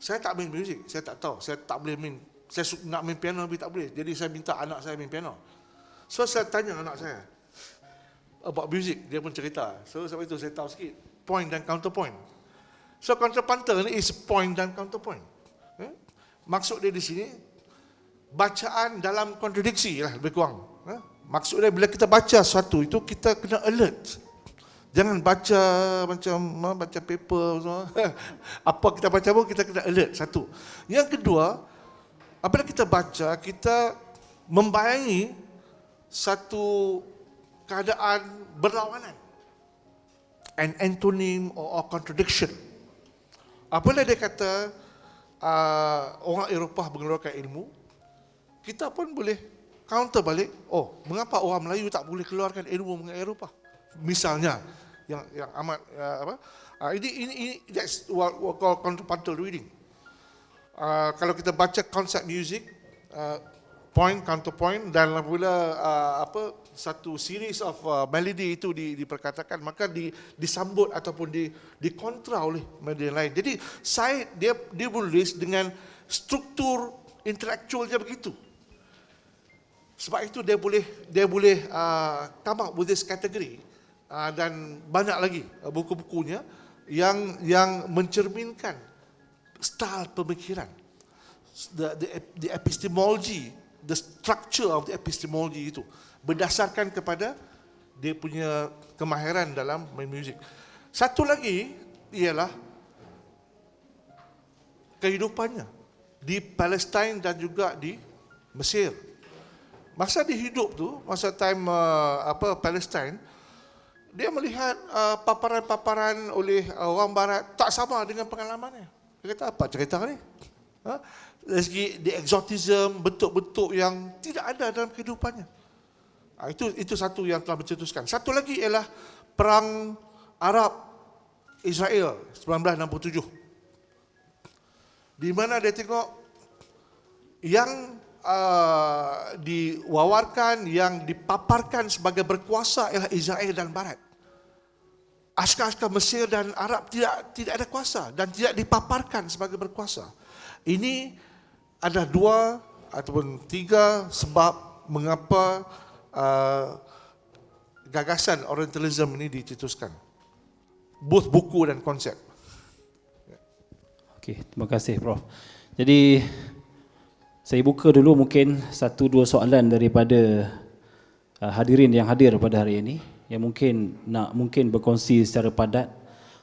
Saya tak main music, saya tak tahu, saya tak boleh main. Saya nak main piano tapi tak boleh. Jadi saya minta anak saya main piano. So saya tanya anak saya about music, dia pun cerita. So sebab itu saya tahu sikit point dan counterpoint. So contrapuntal ni is point dan counterpoint. Maksud dia di sini bacaan dalam kontradiksi lah lebih kurang. Maksud dia bila kita baca sesuatu itu kita kena alert. Jangan baca macam baca paper semua. Apa kita baca pun kita kena alert, satu. Yang kedua, apabila kita baca, kita membayangi satu keadaan berlawanan. An antonym or contradiction. Apabila dia kata orang Eropah mengeluarkan ilmu, kita pun boleh counter balik. Oh, mengapa orang Melayu tak boleh keluarkan ilmu mengenai Eropah? Misalnya, yang amat ini that's what we call contrapuntal reading. Kalau kita baca konsep music, point, counterpoint, dan apabila satu series of melody itu diperkatakan, maka disambut ataupun dikontra oleh melodi lain. Jadi dia menulis dengan struktur intelektual dia begitu. Sebab itu dia boleh come up with this category. Dan banyak lagi buku-bukunya yang mencerminkan style pemikiran, the epistemology, the structure of the epistemology itu berdasarkan kepada dia punya kemahiran dalam main muzik. Satu lagi ialah kehidupannya di Palestin dan juga di Mesir. Masa dia hidup tu, masa time Palestin, dia melihat paparan-paparan oleh orang barat tak sama dengan pengalamannya. Dia kata, apa cerita ni? Dari segi the exotism, bentuk-bentuk yang tidak ada dalam kehidupannya. Itu satu yang telah mencetuskan. Satu lagi ialah perang Arab Israel 1967. Di mana dia tengok yang diwawarkan, yang dipaparkan sebagai berkuasa ialah Israel dan Barat. Askar-askar Mesir dan Arab tidak ada kuasa dan tidak dipaparkan sebagai berkuasa. Ini ada 2 ataupun 3 sebab mengapa gagasan Orientalism ini dicetuskan. Both buku dan konsep. Okey, terima kasih Prof. Jadi saya buka dulu mungkin 1-2 soalan daripada hadirin yang hadir pada hari ini yang mungkin berkongsi secara padat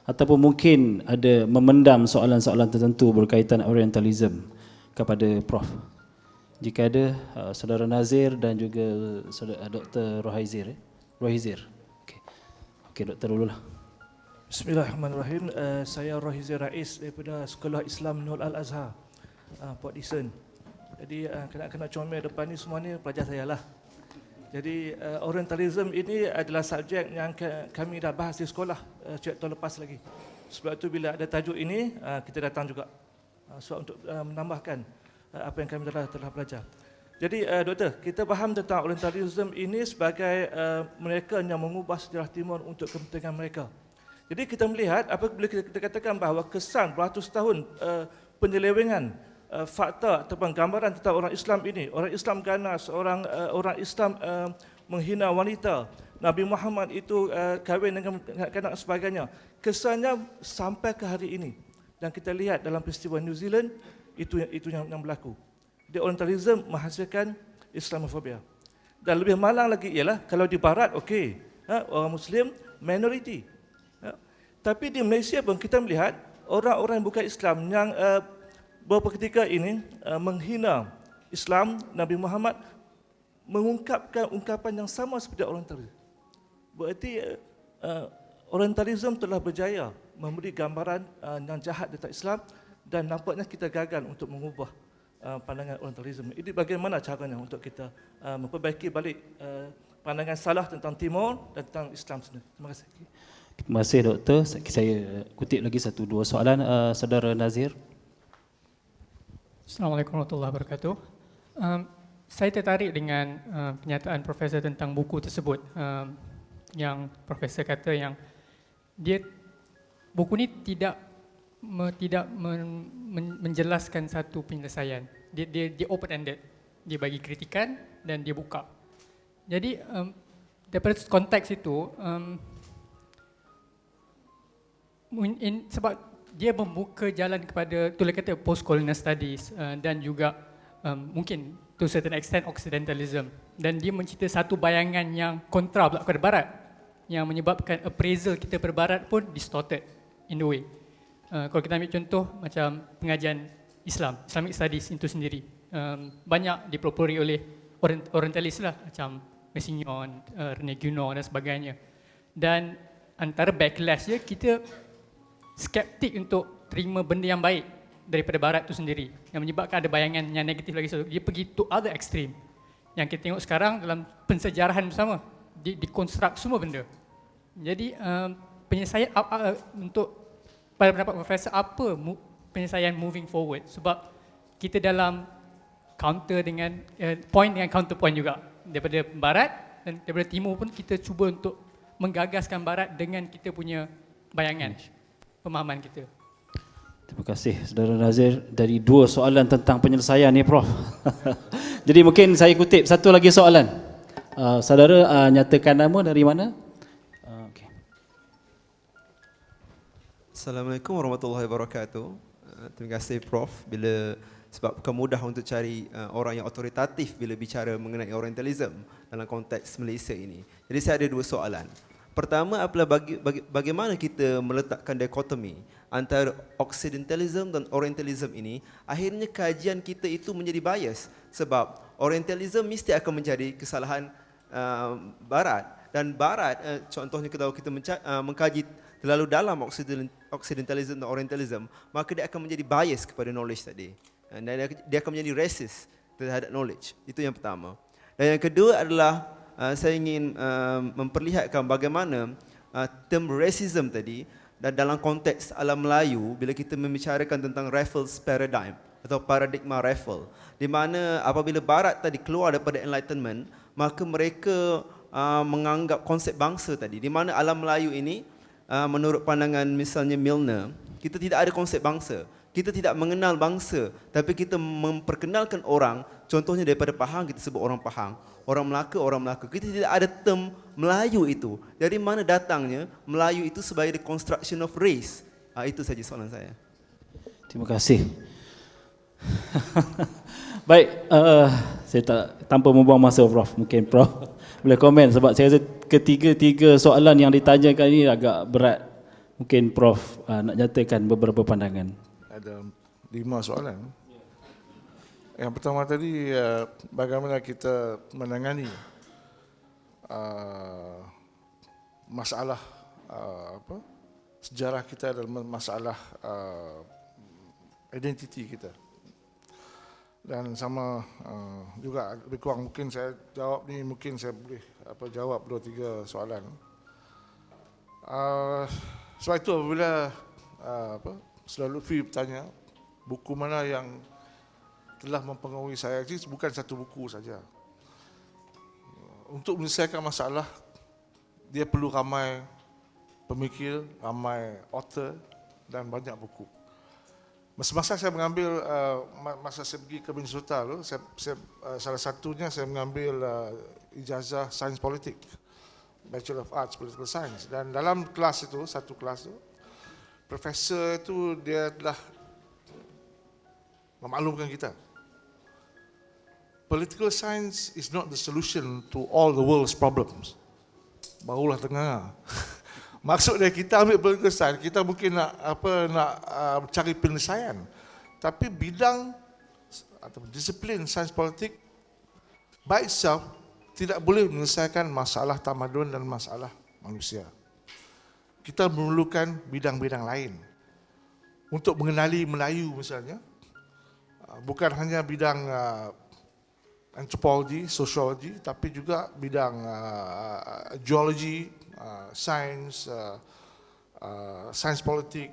ataupun mungkin ada memendam soalan-soalan tertentu berkaitan Orientalism kepada Prof. Jika ada Saudara Nazir dan juga Saudara Dr. Rohaizir. Okey, Doktor dululah. Bismillahirrahmanirrahim. Saya Rohaizir Rais daripada Sekolah Islam Nur Al-Azhar, Port Dickson. Jadi kena comel depan ni semua ni pelajar saya lah. Jadi Orientalism ini adalah subjek yang kami dah bahas di sekolah sejak tahun lepas lagi. Sebab itu bila ada tajuk ini kita datang juga sebab untuk menambahkan apa yang kami telah belajar. Jadi Doktor, kita faham tentang Orientalism ini sebagai mereka yang mengubah sejarah Timur untuk kepentingan mereka. Jadi kita melihat apabila kita katakan bahawa kesan beratus tahun penyelewengan fakta ataupun gambaran tentang orang Islam ini, orang Islam ganas, orang Islam menghina wanita, Nabi Muhammad itu kahwin dengan kanak-kanak dan sebagainya. Kesannya sampai ke hari ini. Dan kita lihat dalam peristiwa New Zealand, itu yang berlaku. Jadi Orientalism menghasilkan Islamofobia. Dan lebih malang lagi ialah kalau di barat okey, orang Muslim minoriti. Tapi di Malaysia pun kita melihat orang-orang bukan Islam yang beberapa ketika ini menghina Islam, Nabi Muhammad, mengungkapkan ungkapan yang sama seperti Orientalism. Berarti Orientalism telah berjaya memberi gambaran yang jahat tentang Islam dan nampaknya kita gagal untuk mengubah pandangan Orientalism. Ini bagaimana caranya untuk kita memperbaiki balik pandangan salah tentang Timur dan tentang Islam sendiri. Terima kasih. Terima kasih Doktor. Saya kutip lagi 1-2 soalan. Saudara Nazir. Assalamualaikum warahmatullahi wabarakatuh. Saya tertarik dengan pernyataan Profesor tentang buku tersebut, yang Profesor kata yang buku ni tidak menjelaskan satu penyelesaian. Dia open ended. Dia bagi kritikan dan dia buka. Jadi daripada konteks itu, sebab dia membuka jalan kepada itulah kata post-colonial studies dan juga mungkin to certain extent Occidentalism, dan dia mencipta satu bayangan yang kontra pula kepada Barat yang menyebabkan appraisal kita pada Barat pun distorted in the way. Kalau kita ambil contoh macam pengajian Islamic studies itu sendiri, banyak dipelopori oleh Orientalis lah, macam Messignon, René Guénon dan sebagainya. Dan antara backlash dia, kita skeptik untuk terima benda yang baik daripada Barat itu sendiri, yang menyebabkan ada bayangan yang negatif lagi. Dia pergi to other extreme. Yang kita tengok sekarang dalam pensejarahan bersama, dikonstruk semua benda. Jadi penyelesaian untuk pada pendapat Profesor, apa penyelesaian moving forward? Sebab kita dalam counter dengan point dengan counterpoint juga daripada Barat dan daripada Timur pun kita cuba untuk menggagaskan Barat dengan kita punya bayangan, pemahaman kita. Terima kasih Saudara Nazir. Dari 2 soalan tentang penyelesaian ni Prof. Jadi mungkin saya kutip satu lagi soalan. Saudara nyatakan nama dari mana? Okay. Assalamualaikum warahmatullahi wabarakatuh. Terima kasih Prof sebab bukan mudah untuk cari orang yang otoritatif bila bicara mengenai Orientalism dalam konteks Malaysia ini. Jadi saya ada 2 soalan. Pertama adalah bagaimana kita meletakkan dikotomi antara Occidentalism dan Orientalism ini. Akhirnya kajian kita itu menjadi bias sebab Orientalism mesti akan menjadi kesalahan Barat, dan Barat contohnya kalau kita mengkaji terlalu dalam Occidentalism dan Orientalism, maka dia akan menjadi bias kepada knowledge tadi, dan dia akan menjadi racist terhadap knowledge. Itu yang pertama. Dan yang kedua adalah saya ingin memperlihatkan bagaimana term racism tadi dan dalam konteks alam Melayu bila kita membicarakan tentang Raffles paradigm atau paradigma Raffles, di mana apabila Barat tadi keluar daripada Enlightenment, maka mereka menganggap konsep bangsa tadi, di mana alam Melayu ini menurut pandangan misalnya Milner, kita tidak ada konsep bangsa. Kita tidak mengenal bangsa, tapi kita memperkenalkan orang. Contohnya daripada Pahang, kita sebut orang Pahang. Orang Melaka. Kita tidak ada term Melayu itu. Dari mana datangnya Melayu itu sebagai the construction of race? Itu saja soalan saya. Terima kasih. Baik, saya tanpa membuang masa Prof, mungkin Prof boleh komen sebab saya rasa ketiga soalan yang ditanyakan ini agak berat. Mungkin Prof nak nyatakan beberapa pandangan. Ada 5 soalan. Yang pertama tadi, bagaimana kita menangani masalah sejarah kita dalam masalah identiti kita. Dan sama juga lebih kurang mungkin saya jawab ni, mungkin saya boleh jawab 2-3 soalan. Sebab itu apabila Saudara Lutfi bertanya buku mana yang telah mempengaruhi saya, jadi bukan satu buku saja. Untuk menyelesaikan masalah, dia perlu ramai pemikir, ramai author dan banyak buku. Masa saya mengambil, masa saya pergi ke Minnesota tu, salah satunya saya mengambil ijazah Sains Politik, Bachelor of Arts Political Science. Dan dalam kelas itu, satu kelas itu, profesor itu dia telah memaklumkan kita. Political science is not the solution to all the world's problems. Barulah dengar. Maksudnya kita ambil political science, kita mungkin nak cari penyelesaian. Tapi bidang atau disiplin sains politik by itself tidak boleh menyelesaikan masalah tamadun dan masalah manusia. Kita memerlukan bidang-bidang lain. Untuk mengenali Melayu misalnya, bukan hanya bidang antropologi, sosiologi, tapi juga bidang geologi, sains, sains politik,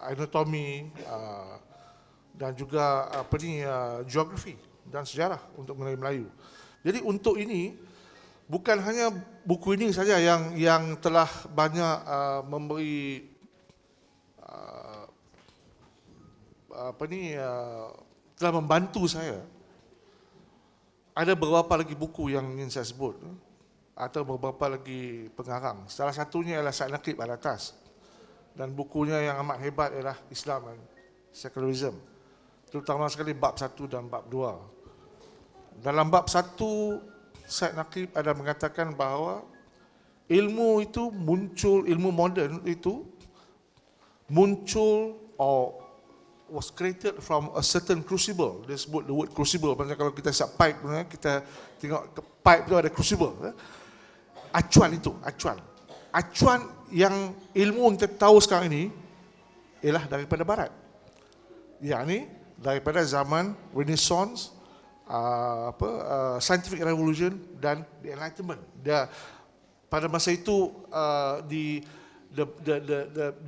anatomi, dan juga geografi dan sejarah untuk mengenai Melayu. Jadi untuk ini bukan hanya buku ini saja yang telah banyak memberi telah membantu saya. Ada beberapa lagi buku yang ingin saya sebut atau beberapa lagi pengarang. Salah satunya ialah Said Naqib Al-Atas, dan bukunya yang amat hebat ialah Islam dan Secularism, terutama sekali bab 1 dan bab 2. Dalam bab 1, Said Naqib ada mengatakan bahawa ilmu itu muncul, ilmu moden itu muncul was created from a certain crucible. Dia sebut the word crucible. Maksudnya kalau kita siap pipe, kita tengok pipe tu ada crucible. Acuan itu, acuan. Acuan yang ilmu yang kita tahu sekarang ini ialah daripada Barat. Yakni daripada zaman Renaissance, Scientific Revolution dan the Enlightenment. Pada masa itu the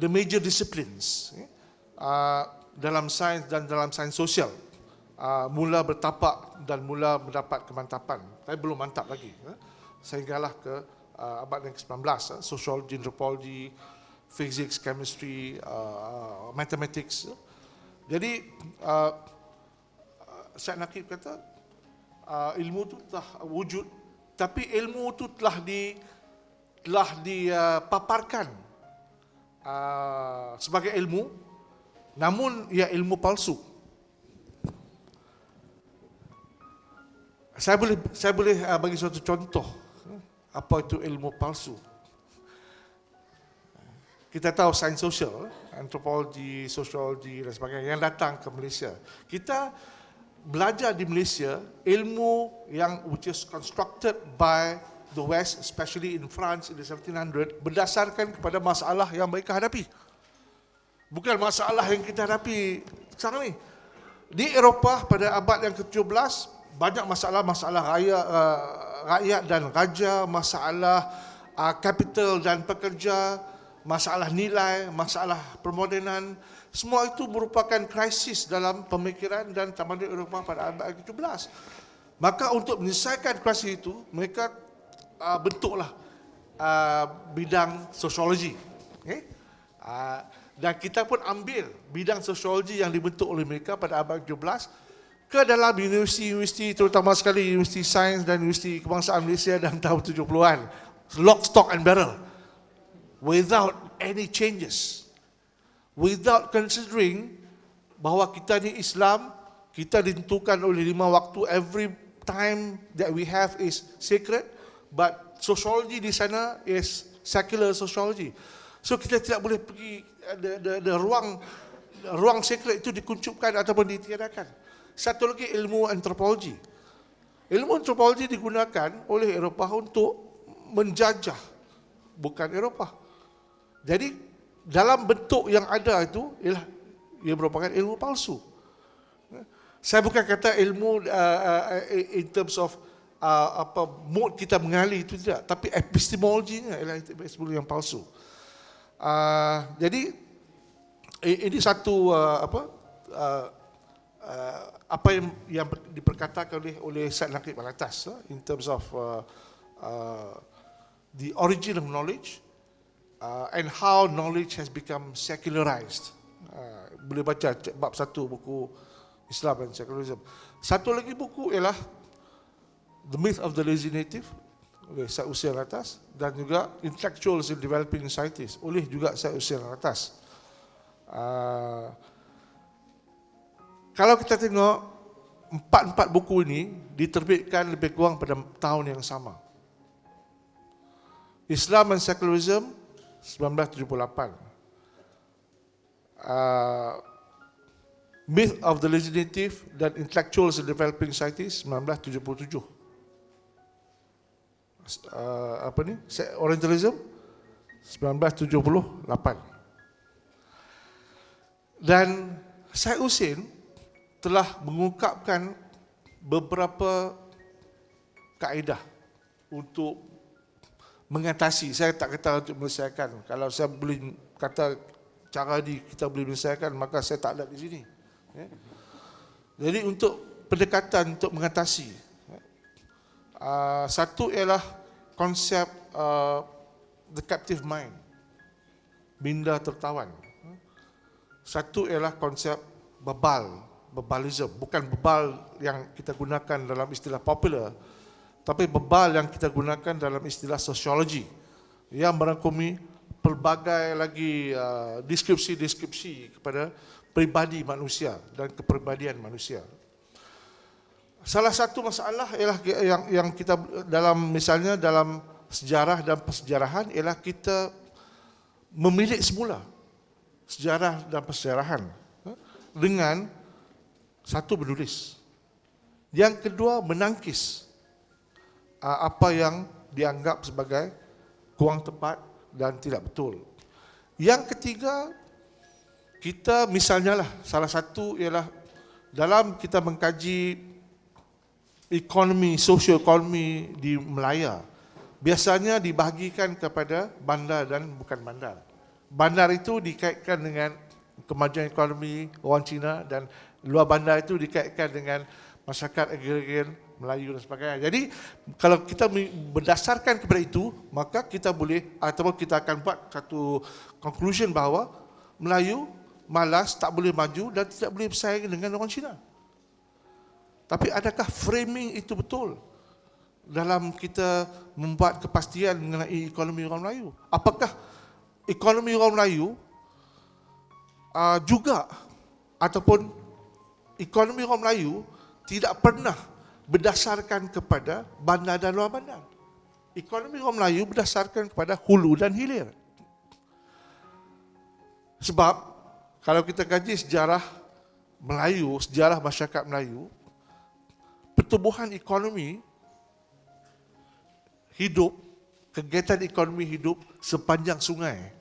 major disciplines dalam sains dan dalam sains sosial mula bertapak dan mula mendapat kemantapan. Tapi belum mantap lagi. Sehinggalah ke abad yang ke-19, sociology, anthropology, physics, chemistry, mathematics. Jadi Said Naqib kata ilmu itu telah wujud, tapi ilmu itu telah dipaparkan sebagai ilmu, namun ia ilmu palsu. Saya boleh bagi suatu contoh apa itu ilmu palsu. Kita tahu sains sosial, antropologi, sosiologi dan sebagainya yang datang ke Malaysia. Kita belajar di Malaysia ilmu yang which is constructed by the West, especially in France in the 1700, berdasarkan kepada masalah yang mereka hadapi. Bukan masalah yang kita hadapi sekarang ni. Di Eropah pada abad yang ke-17, banyak masalah-masalah rakyat dan raja, masalah kapital dan pekerja, masalah nilai, masalah permodenan. Semua itu merupakan krisis dalam pemikiran dan tamadun Eropah pada abad ke-17. Maka untuk menyelesaikan krisis itu, mereka bentuklah bidang sosiologi. Okay? Dan kita pun ambil bidang sosiologi yang dibentuk oleh mereka pada abad ke-17 ke dalam universiti-universiti, terutama sekali Universiti Sains dan Universiti Kebangsaan Malaysia dan tahun 70-an. Lock, stock and barrel. Without any changes. Without considering bahawa kita ni Islam, kita ditentukan oleh 5 waktu, every time that we have is sacred, but sociology di sana is secular sociology. So kita tidak boleh pergi ruang sacred itu dikuncupkan ataupun ditiadakan. Satu lagi ilmu antropologi. Ilmu antropologi digunakan oleh Eropah untuk menjajah, bukan Eropah. Jadi dalam bentuk yang ada itu ialah ia merupakan ilmu palsu. Saya bukan kata ilmu in terms of mode kita mengali itu tidak, tapi epistemologinya ialah epistemologi yang palsu. Jadi ini satu apa yang diperkatakan oleh Said Naqib Al-Atas in terms of the origin of knowledge and how knowledge has become secularized. Boleh baca bab 1 buku Islam and Secularism. Satu lagi buku ialah The Myth of the Lazy Native oleh Syed Hussein Alatas, dan juga Intellectuals in Developing Societies oleh juga Syed Hussein Alatas. Kalau kita tengok empat buku ini diterbitkan lebih kurang pada tahun yang sama. Islam and Secularism 1978. Myth of the Lazy Native dan Intellectuals in Developing Societies 1977. Orientalism 1978. Dan Syed Hussein telah mengungkapkan beberapa kaedah untuk mengatasi, saya tak kata untuk menyelesaikan. Kalau saya boleh kata cara ni kita boleh menyelesaikan, maka saya tak ada di sini. Jadi untuk pendekatan untuk mengatasi, satu ialah konsep the captive mind, minda tertawan. Satu ialah konsep bebalism, bukan bebal yang kita gunakan dalam istilah popular, tapi bebal yang kita gunakan dalam istilah sosiologi yang merangkumi pelbagai lagi deskripsi-deskripsi kepada pribadi manusia dan kepribadian manusia. Salah satu masalah ialah yang kita dalam, misalnya dalam sejarah dan persejarahan, ialah kita memilik semula sejarah dan persejarahan dengan satu, menulis. Yang kedua, menangkis apa yang dianggap sebagai kurang tepat dan tidak betul. Yang ketiga, kita misalnya lah, salah satu ialah dalam kita mengkaji ekonomi, sosioekonomi di Melaya, biasanya dibahagikan kepada bandar dan bukan bandar. Bandar itu dikaitkan dengan kemajuan ekonomi orang Cina, dan luar bandar itu dikaitkan dengan masyarakat agrarian Melayu dan sebagainya. Jadi kalau kita berdasarkan kepada itu, maka kita boleh, ataupun kita akan buat satu conclusion bahawa Melayu malas, tak boleh maju dan tidak boleh bersaing dengan orang Cina. Tapi adakah framing itu betul dalam kita membuat kepastian mengenai ekonomi orang Melayu? Apakah ekonomi orang Melayu juga, ataupun ekonomi orang Melayu tidak pernah berdasarkan kepada bandar dan luar bandar? Ekonomi orang Melayu berdasarkan kepada hulu dan hilir. Sebab kalau kita kaji sejarah Melayu, sejarah masyarakat Melayu, pertumbuhan ekonomi hidup, kegiatan ekonomi hidup sepanjang sungai.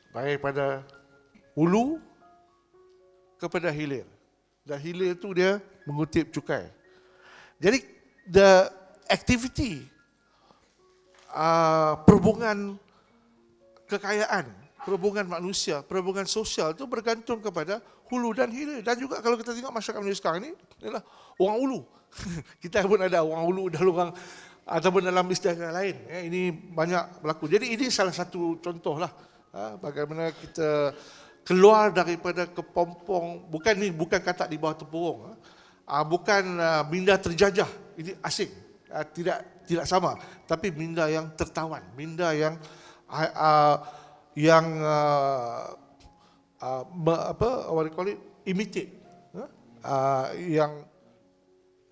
Baik pada hulu kepada hilir. Dan hilir itu dia mengutip cukai. Jadi the activity, perhubungan kekayaan, perhubungan manusia, perhubungan sosial itu bergantung kepada hulu dan hilir. Dan juga kalau kita tengok masyarakat Melayu sekarang ini adalah orang hulu. Kita pun ada orang hulu dan orang, ataupun dalam istilah lain. Ini banyak berlaku. Jadi ini salah satu contoh lah bagaimana kita keluar daripada kepompong, bukan katak di bawah tempurung, bukan minda terjajah, ini asing, tidak sama, tapi minda yang tertawan, minda yang imitate, yang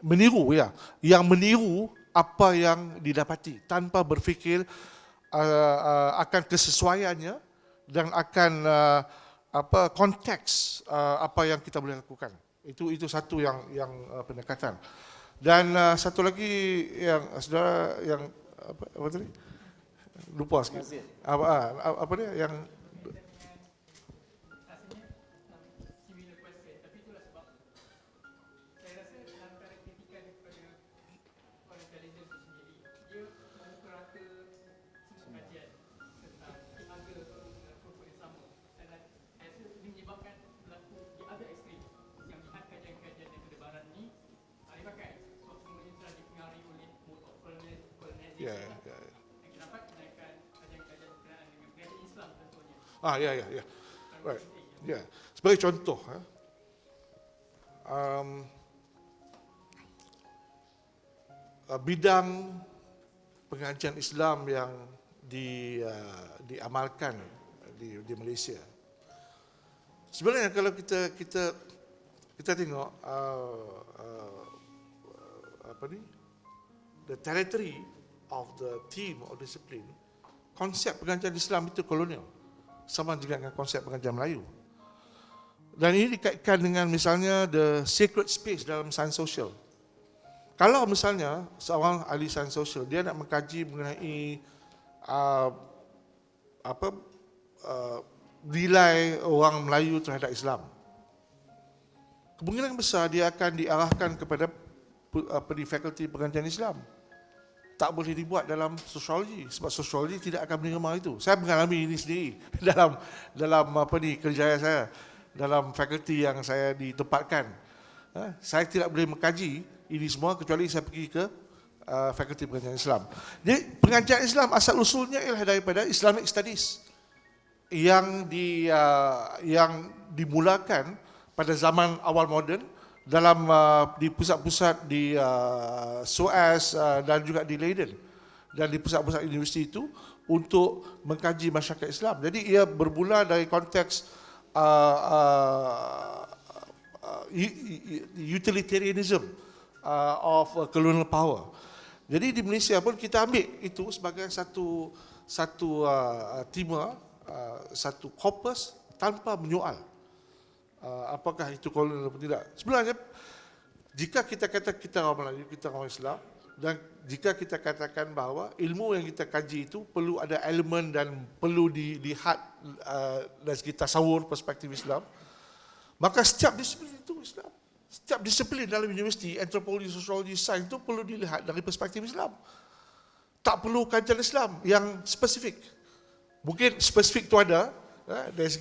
meniru, yang meniru apa yang didapati tanpa berfikir akan kesesuaiannya dan akan konteks apa yang kita boleh lakukan. Itu satu yang pendekatan. Dan satu lagi yang saudara yang apa tadi? Lupa sikit. Apa dia yang Ya. Right. Ya. Sebagai contoh, bidang pengajian Islam yang diamalkan di Malaysia. Sebenarnya kalau kita tengok the territory of the theme or discipline, konsep pengajian Islam itu kolonial, sama juga dengan konsep pengajian Melayu. Dan ini dikaitkan dengan misalnya the sacred space dalam sains sosial. Kalau misalnya seorang ahli sains sosial dia nak mengkaji mengenai nilai orang Melayu terhadap Islam, kemungkinan besar dia akan diarahkan kepada di fakulti pengajian Islam. Tak boleh dibuat dalam sosiologi sebab sosiologi tidak akan menerima itu. Saya mengalami ini sendiri dalam kerjaya saya dalam fakulti yang saya ditempatkan. Saya tidak boleh mengkaji ini semua kecuali saya pergi ke fakulti pengajian Islam. Jadi pengajian Islam asal usulnya ialah daripada Islamic Studies yang dimulakan pada zaman awal moden dalam di pusat-pusat di SOAS dan juga di Leiden dan di pusat-pusat universiti itu untuk mengkaji masyarakat Islam. Jadi ia bermula dari konteks utilitarianism of colonial power. Jadi di Malaysia pun kita ambil itu sebagai satu tema, satu korpus tanpa menyoal apakah itu kolonial atau tidak. Sebenarnya jika kita kata kita orang Melayu, kita orang Islam, dan jika kita katakan bahawa ilmu yang kita kaji itu perlu ada elemen dan perlu dilihat dari segi tasawur perspektif Islam, maka setiap disiplin itu Islam. Setiap disiplin dalam universiti, antropologi, sosiologi, sains itu perlu dilihat dari perspektif Islam. Tak perlu kajian Islam yang spesifik. Mungkin spesifik itu ada dari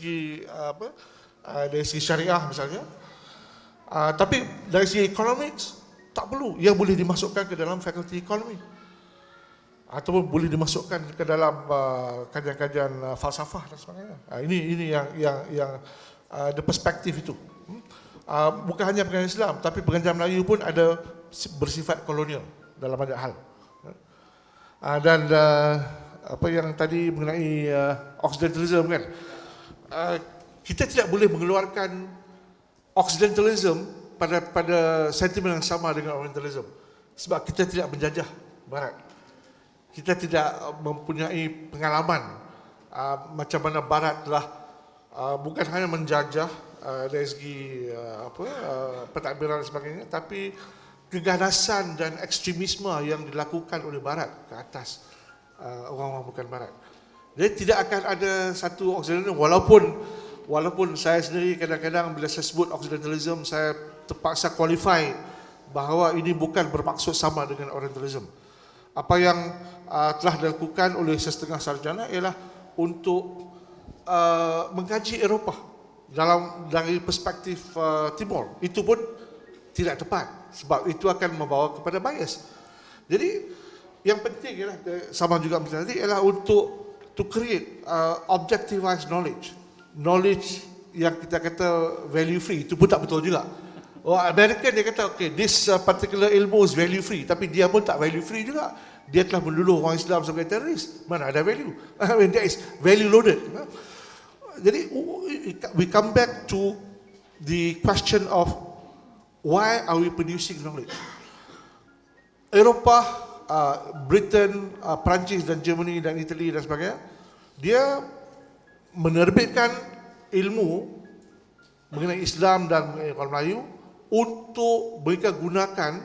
segi syariah misalnya, tapi dari segi economics tak perlu. Ia boleh dimasukkan ke dalam fakulti ekonomi ataupun boleh dimasukkan ke dalam kajian-kajian falsafah dan sebagainya. Ini yang the perspektif itu. Bukan hanya pengajian Islam, tapi pengajian Melayu pun ada bersifat kolonial dalam banyak hal. Dan apa yang tadi mengenai Occidentalism kan, kita tidak boleh mengeluarkan Occidentalism pada sentimen yang sama dengan Orientalism, sebab kita tidak menjajah Barat. Kita tidak mempunyai pengalaman macam mana Barat telah bukan hanya menjajah dari segi pentadbiran dan sebagainya, tapi keganasan dan ekstremisme yang dilakukan oleh Barat ke atas orang-orang bukan Barat. Jadi tidak akan ada satu Occidentalism, walaupun saya sendiri kadang-kadang bila saya sebut Occidentalism, saya terpaksa qualify bahawa ini bukan bermaksud sama dengan Orientalism. Apa yang telah dilakukan oleh setengah sarjana ialah untuk mengkaji Eropah dari perspektif Timur. Itu pun tidak tepat sebab itu akan membawa kepada bias. Jadi yang penting ialah sama juga macam tadi ialah untuk to create objectivized knowledge yang kita kata value free. Itu pun tak betul juga. American dia kata okay, this particular ilmu is value free, tapi dia pun tak value free juga. Dia telah menuduh orang Islam sebagai teroris. Mana ada value? That is value loaded. Jadi we come back to the question of why are we producing knowledge? Eropah, Britain, Perancis dan Germany dan Italy dan sebagainya, dia menerbitkan ilmu mengenai Islam dan orang Melayu untuk mereka gunakan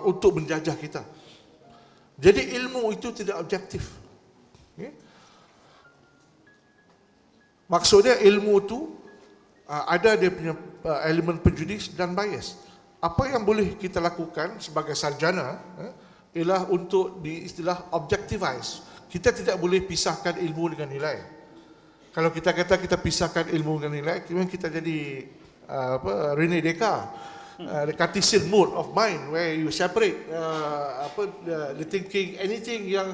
untuk menjajah kita. Jadi ilmu itu tidak objektif. Okay? Maksudnya ilmu itu ada dia punya elemen prejudis dan bias. Apa yang boleh kita lakukan sebagai sarjana ialah untuk istilah objectivize. Kita tidak boleh pisahkan ilmu dengan nilai. Kalau kita kata kita pisahkan ilmu dengan nilai, kita jadi René Descartes. the Cartesian mode of mind where you separate the thinking, anything yang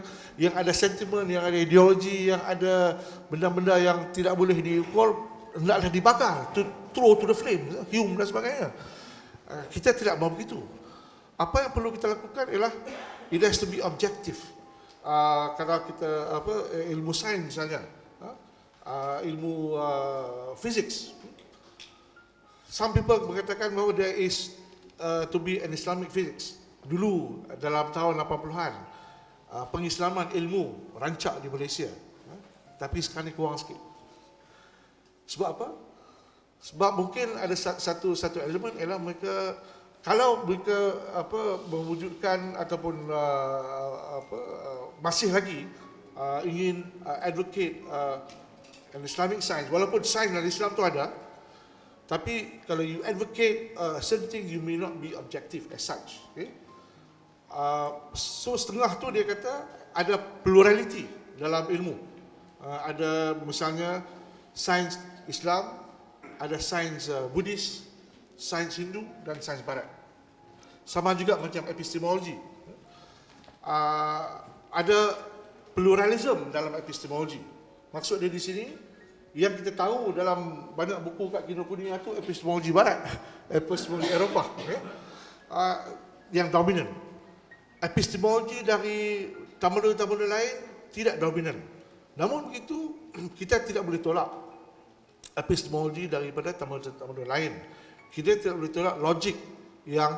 ada sentiment, yang ada ideologi, yang ada benda-benda yang tidak boleh diukur, hendaklah dibakar, to throw to the flame, Hume dan sebagainya. Kita tidak mahu begitu. Apa yang perlu kita lakukan ialah it has to be objective. Kalau kita ilmu sains misalnya, ilmu physics. Some people mengatakan bahawa there is to be an Islamic physics. Dulu dalam tahun 80-an, pengislaman ilmu rancak di Malaysia. Tapi sekarang ni kurang sikit. Sebab apa? Sebab mungkin ada satu elemen ialah mereka, kalau mereka mewujudkan ataupun masih lagi ingin advocate an Islamic science, walaupun sains dan Islam tu ada, tapi kalau you advocate certain thing, you may not be objective as such. Okay? So setengah tu dia kata ada plurality dalam ilmu. Ada misalnya sains Islam, ada sains Buddhis, sains Hindu dan sains Barat. Sama juga macam epistemologi. Ada pluralism dalam epistemologi. Maksud dia di sini, yang kita tahu dalam banyak buku kat Kinokuniya tu epistemologi Barat, epistemologi Eropah, okay? Yang dominan. Epistemologi dari tamadun-tamadun lain tidak dominan. Namun begitu, kita tidak boleh tolak epistemologi daripada tamadun-tamadun lain. Kita tidak boleh tolak logik yang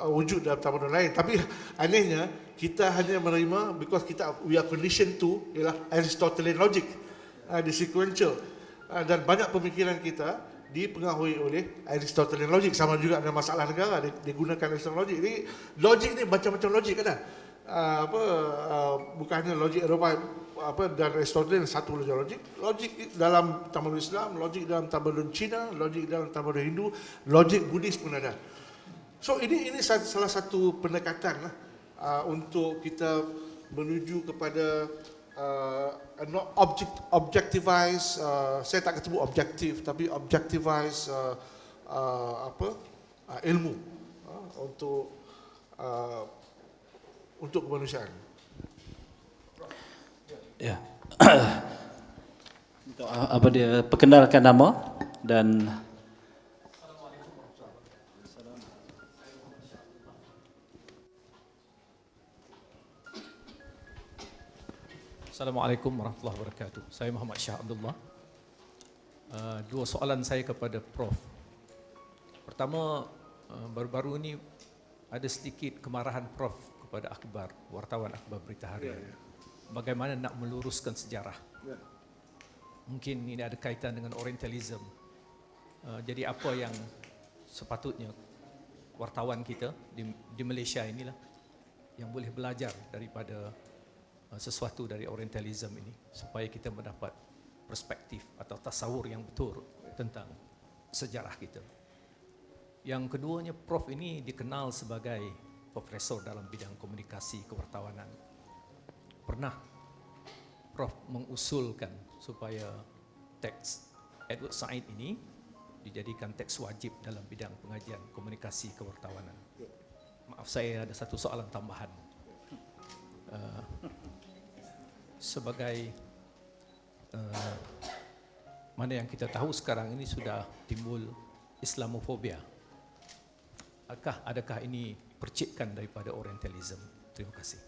wujud dalam tamadun lain. Tapi anehnya, kita hanya menerima because we are conditioned to ialah Aristotelian logic, the sequential, dan banyak pemikiran kita dipengaruhi oleh Aristotelian logic. Sama juga dengan masalah negara, digunakan Aristotelian logic. Jadi logik ni macam-macam logik kan? Bukan hanya logik Eropah dan Aristotelian satu logik. Logik dalam tamadun Islam, logik dalam tamadun Cina, logik dalam tamadun Hindu, logik Buddhis pun ada. So ini salah satu pendekatan lah, untuk kita menuju kepada not objectivize, saya tak kata objektif, tapi objectivize ilmu untuk kemanusiaan. Ya. Untuk perkenalkan nama dan Assalamualaikum warahmatullahi wabarakatuh. Saya Muhammad Shah Abdullah. Dua soalan saya kepada Prof. Pertama, baru-baru ini ada sedikit kemarahan Prof kepada akhbar, wartawan akhbar berita harian. Bagaimana nak meluruskan sejarah? Mungkin ini ada kaitan dengan Orientalism. Jadi apa yang sepatutnya wartawan kita di Malaysia inilah yang boleh belajar daripada sesuatu dari Orientalism ini supaya kita mendapat perspektif atau tasawur yang betul tentang sejarah kita. Yang keduanya, Prof ini dikenal sebagai profesor dalam bidang komunikasi kewartawanan. Pernah Prof mengusulkan supaya teks Edward Said ini dijadikan teks wajib dalam bidang pengajian komunikasi kewartawanan. Maaf, saya ada satu soalan tambahan. Sebagai mana yang kita tahu sekarang ini sudah timbul Islamofobia. Adakah ini percikan daripada Orientalism? Terima kasih.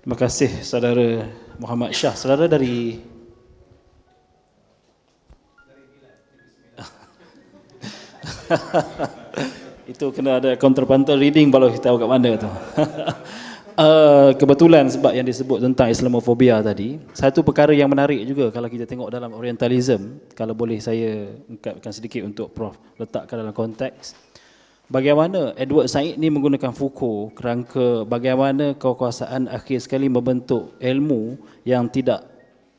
terima kasih saudara Muhammad Shah. Saudara dari itu kena ada counterpuntal reading baru kita tahu kat mana tu. Kebetulan sebab yang disebut tentang Islamofobia tadi, satu perkara yang menarik juga kalau kita tengok dalam Orientalism, kalau boleh saya ungkapkan sedikit untuk Prof letakkan dalam konteks, bagaimana Edward Said ni menggunakan Foucault kerangka bagaimana kekuasaan akhir sekali membentuk ilmu yang tidak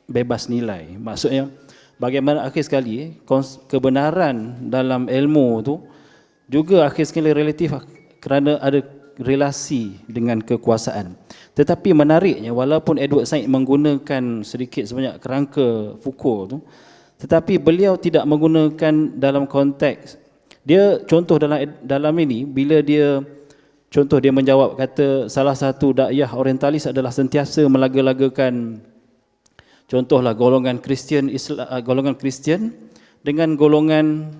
bebas nilai. Maksudnya bagaimana akhir sekali kebenaran dalam ilmu tu juga akhir sekali relatif kerana ada relasi dengan kekuasaan. Tetapi menariknya, walaupun Edward Said menggunakan sedikit sebanyak kerangka Foucault tu, tetapi beliau tidak menggunakan dalam konteks Dia contoh dalam ini, bila dia contoh dia menjawab, kata salah satu dakwah orientalis adalah sentiasa melaga-lagakan contohlah golongan Kristian dengan golongan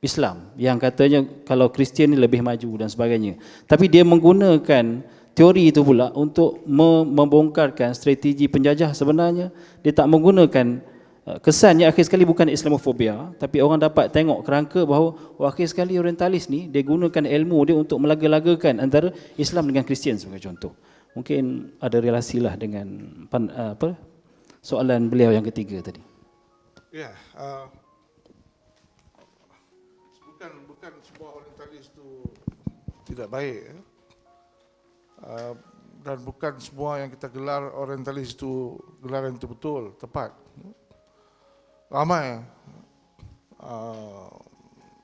Islam yang katanya kalau Kristian ni lebih maju dan sebagainya. Tapi dia menggunakan teori itu pula untuk membongkarkan strategi penjajah. Sebenarnya dia tak menggunakan kesannya akhir sekali bukan Islamofobia, tapi orang dapat tengok kerangka bahawa akhir sekali orientalis ni dia gunakan ilmu dia untuk melaga-lagakan antara Islam dengan Kristian sebagai contoh. Mungkin ada relasilah dengan soalan beliau yang ketiga tadi. Ya, bukan semua orientalis itu tidak baik, dan bukan semua yang kita gelar orientalis itu gelaran itu betul, tepat. Ramai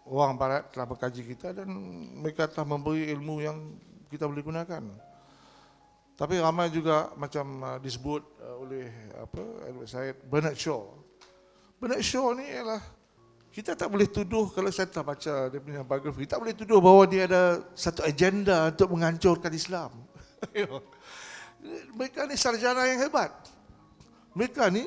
orang barat telah mengkaji kita dan mereka telah memberi ilmu yang kita boleh gunakan. Tapi ramai juga macam disebut oleh Edward Said, Bernard Shaw. Bernard Shaw ni ialah, kita tak boleh tuduh, kalau saya telah baca dia punya biografi, tak boleh tuduh bahawa dia ada satu agenda untuk menghancurkan Islam. Mereka ni sarjana yang hebat. Mereka ni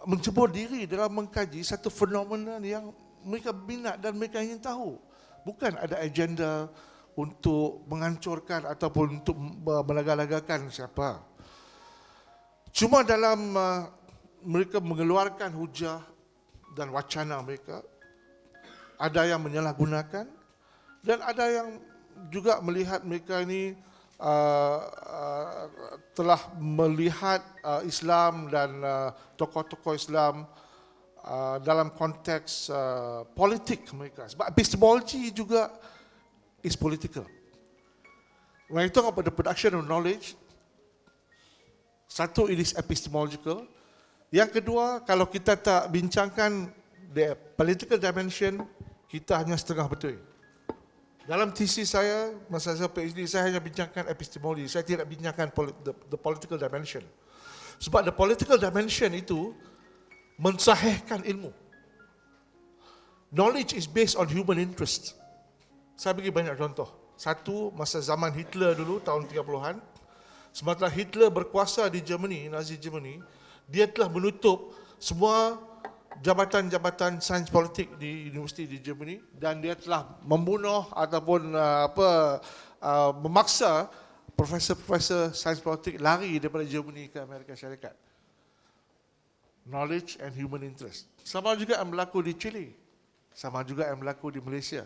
mencebur diri dalam mengkaji satu fenomena yang mereka minat dan mereka ingin tahu. Bukan ada agenda untuk menghancurkan ataupun untuk melaga-lagakan siapa. Cuma dalam mereka mengeluarkan hujah dan wacana mereka, ada yang menyalahgunakan dan ada yang juga melihat mereka ini telah melihat Islam dan tokoh-tokoh Islam dalam konteks politik mereka. Sebab epistemology juga is political. When you talk about the production of knowledge, satu, it is epistemological. Yang kedua, kalau kita tak bincangkan the political dimension, kita hanya setengah betul. Dalam tesis saya, masa saya PhD, saya hanya bincangkan epistemologi. Saya tidak bincangkan the political dimension. Sebab the political dimension itu mensahihkan ilmu. Knowledge is based on human interest. Saya bagi banyak contoh. Satu, masa zaman Hitler dulu, tahun 30-an, semasa Hitler berkuasa di Germany, Nazi Germany, dia telah menutup semua jabatan-jabatan sains politik di universiti di Germany dan dia telah membunuh ataupun memaksa profesor-profesor sains politik lari daripada Germany ke Amerika Syarikat. Knowledge and human interest. Sama juga yang berlaku di Chile. Sama juga yang berlaku di Malaysia.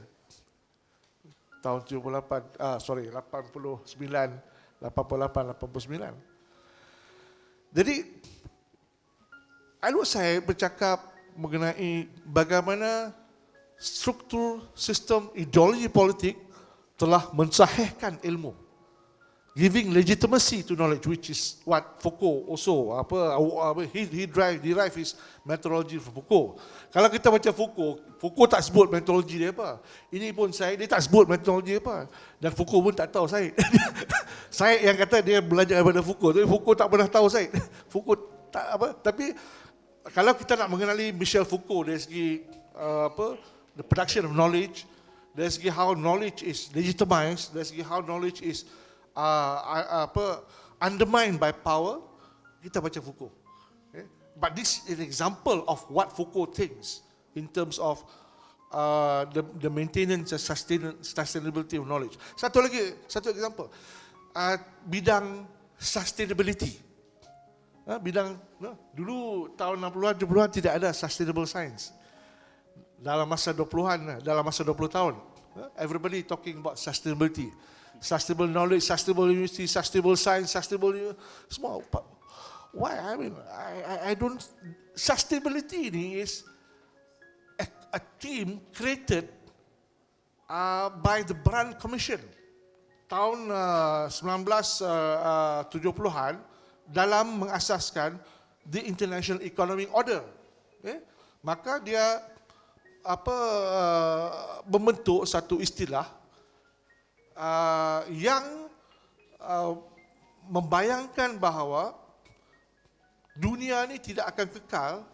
Tahun 89, 88, 89. Jadi, Edward Said bercakap mengenai bagaimana struktur sistem ideologi politik telah mensahihkan ilmu. Giving legitimacy to knowledge, which is what Foucault also, he derive his methodology from Foucault. Kalau kita baca Foucault tak sebut metodologi dia apa. Ini pun dia tak sebut metodologi apa. Dan Foucault pun tak tahu Said. Said yang kata dia belajar daripada Foucault, tapi Foucault tak pernah tahu Said. Foucault tak apa. Tapi kalau kita nak mengenali Michel Foucault dari segi the production of knowledge, dari segi how knowledge is legitimized, dari segi how knowledge is undermined by power, kita baca Foucault. Okay? But this is an example of what Foucault thinks in terms of the maintenance and sustainability of knowledge. Satu example, bidang sustainability. Dulu tahun 60-an, 70-an tidak ada sustainable science. Dalam masa 20-an, dalam masa 20 tahun, everybody talking about sustainability. Sustainable knowledge, sustainable university, sustainable science, sustainable semua. Why? I mean, I don't. Sustainability ini is a team created by the Brand Commission tahun 1970-an dalam mengasaskan the International Economic Order. Maka dia membentuk satu istilah yang membayangkan bahawa dunia ini tidak akan kekal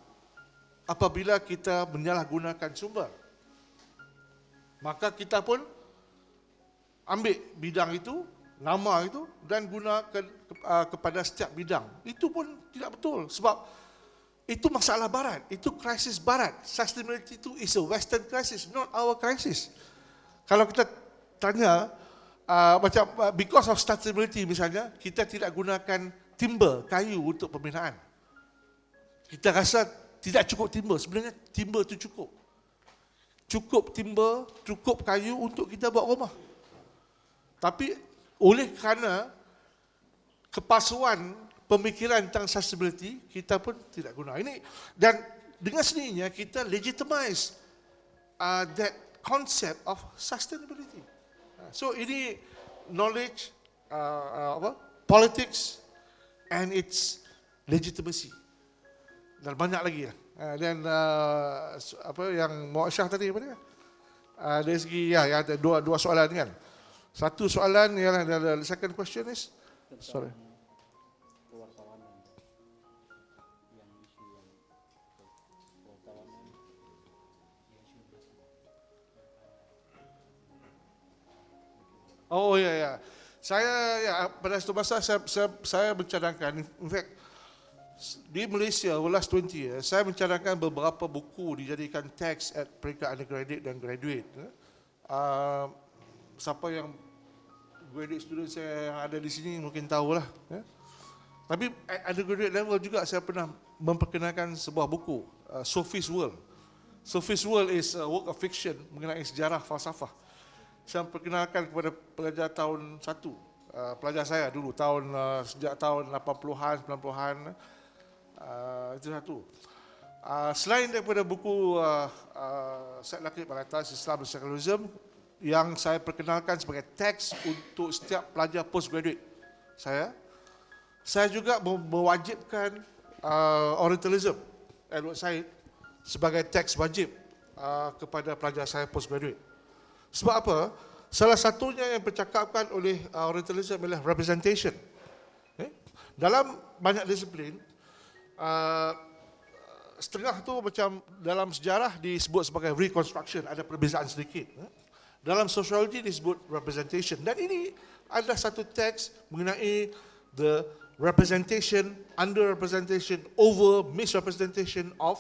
apabila kita menyalahgunakan sumber. Maka kita pun ambil bidang itu, nama itu dan gunakan kepada setiap bidang. Itu pun tidak betul sebab itu masalah barat, itu krisis barat. Sustainability itu is a western crisis, not our crisis. Kalau kita tanya because of sustainability misalnya, kita tidak gunakan timber, kayu untuk pembinaan. Kita rasa tidak cukup timber, sebenarnya timber itu cukup. Cukup timber, cukup kayu untuk kita buat rumah. Tapi oleh kerana kepalsuan pemikiran tentang sustainability, kita pun tidak guna. Ini dan dengan sendirinya kita legitimize that concept of sustainability. So ini knowledge, politics and its legitimacy. Dan banyak lagi lah. Dan apa yang Muhammad Shah tadi apa dia? Dari segi ya ada dua soalan kan. Satu soalan ialah the second question is sorry. Oh ya. Saya pada satu masa saya mencadangkan, in fact di Malaysia over last 20 years saya mencadangkan beberapa buku dijadikan teks at peringkat undergraduate dan graduate. Siapa yang graduate student saya yang ada di sini mungkin tahulah. Tapi at undergraduate level juga saya pernah memperkenalkan sebuah buku, Sophie's World. Sophie's World is a work of fiction mengenai sejarah falsafah. Saya perkenalkan kepada pelajar tahun 1, pelajar saya dulu sejak tahun 80-an, 90-an. Itu satu. Selain daripada buku Syed Lakib Al-Atas Islam dan Secularism yang saya perkenalkan sebagai teks untuk setiap pelajar postgraduate saya juga mewajibkan Orientalism Edward Said sebagai teks wajib kepada pelajar saya postgraduate. Sebab apa? Salah satunya yang dipercakapkan oleh Orientalism adalah representation. Dalam banyak disiplin, setengah tu macam dalam sejarah disebut sebagai reconstruction, ada perbezaan sedikit. Dalam sociology disebut representation. Dan ini ada satu teks mengenai the representation, under-representation, over misrepresentation of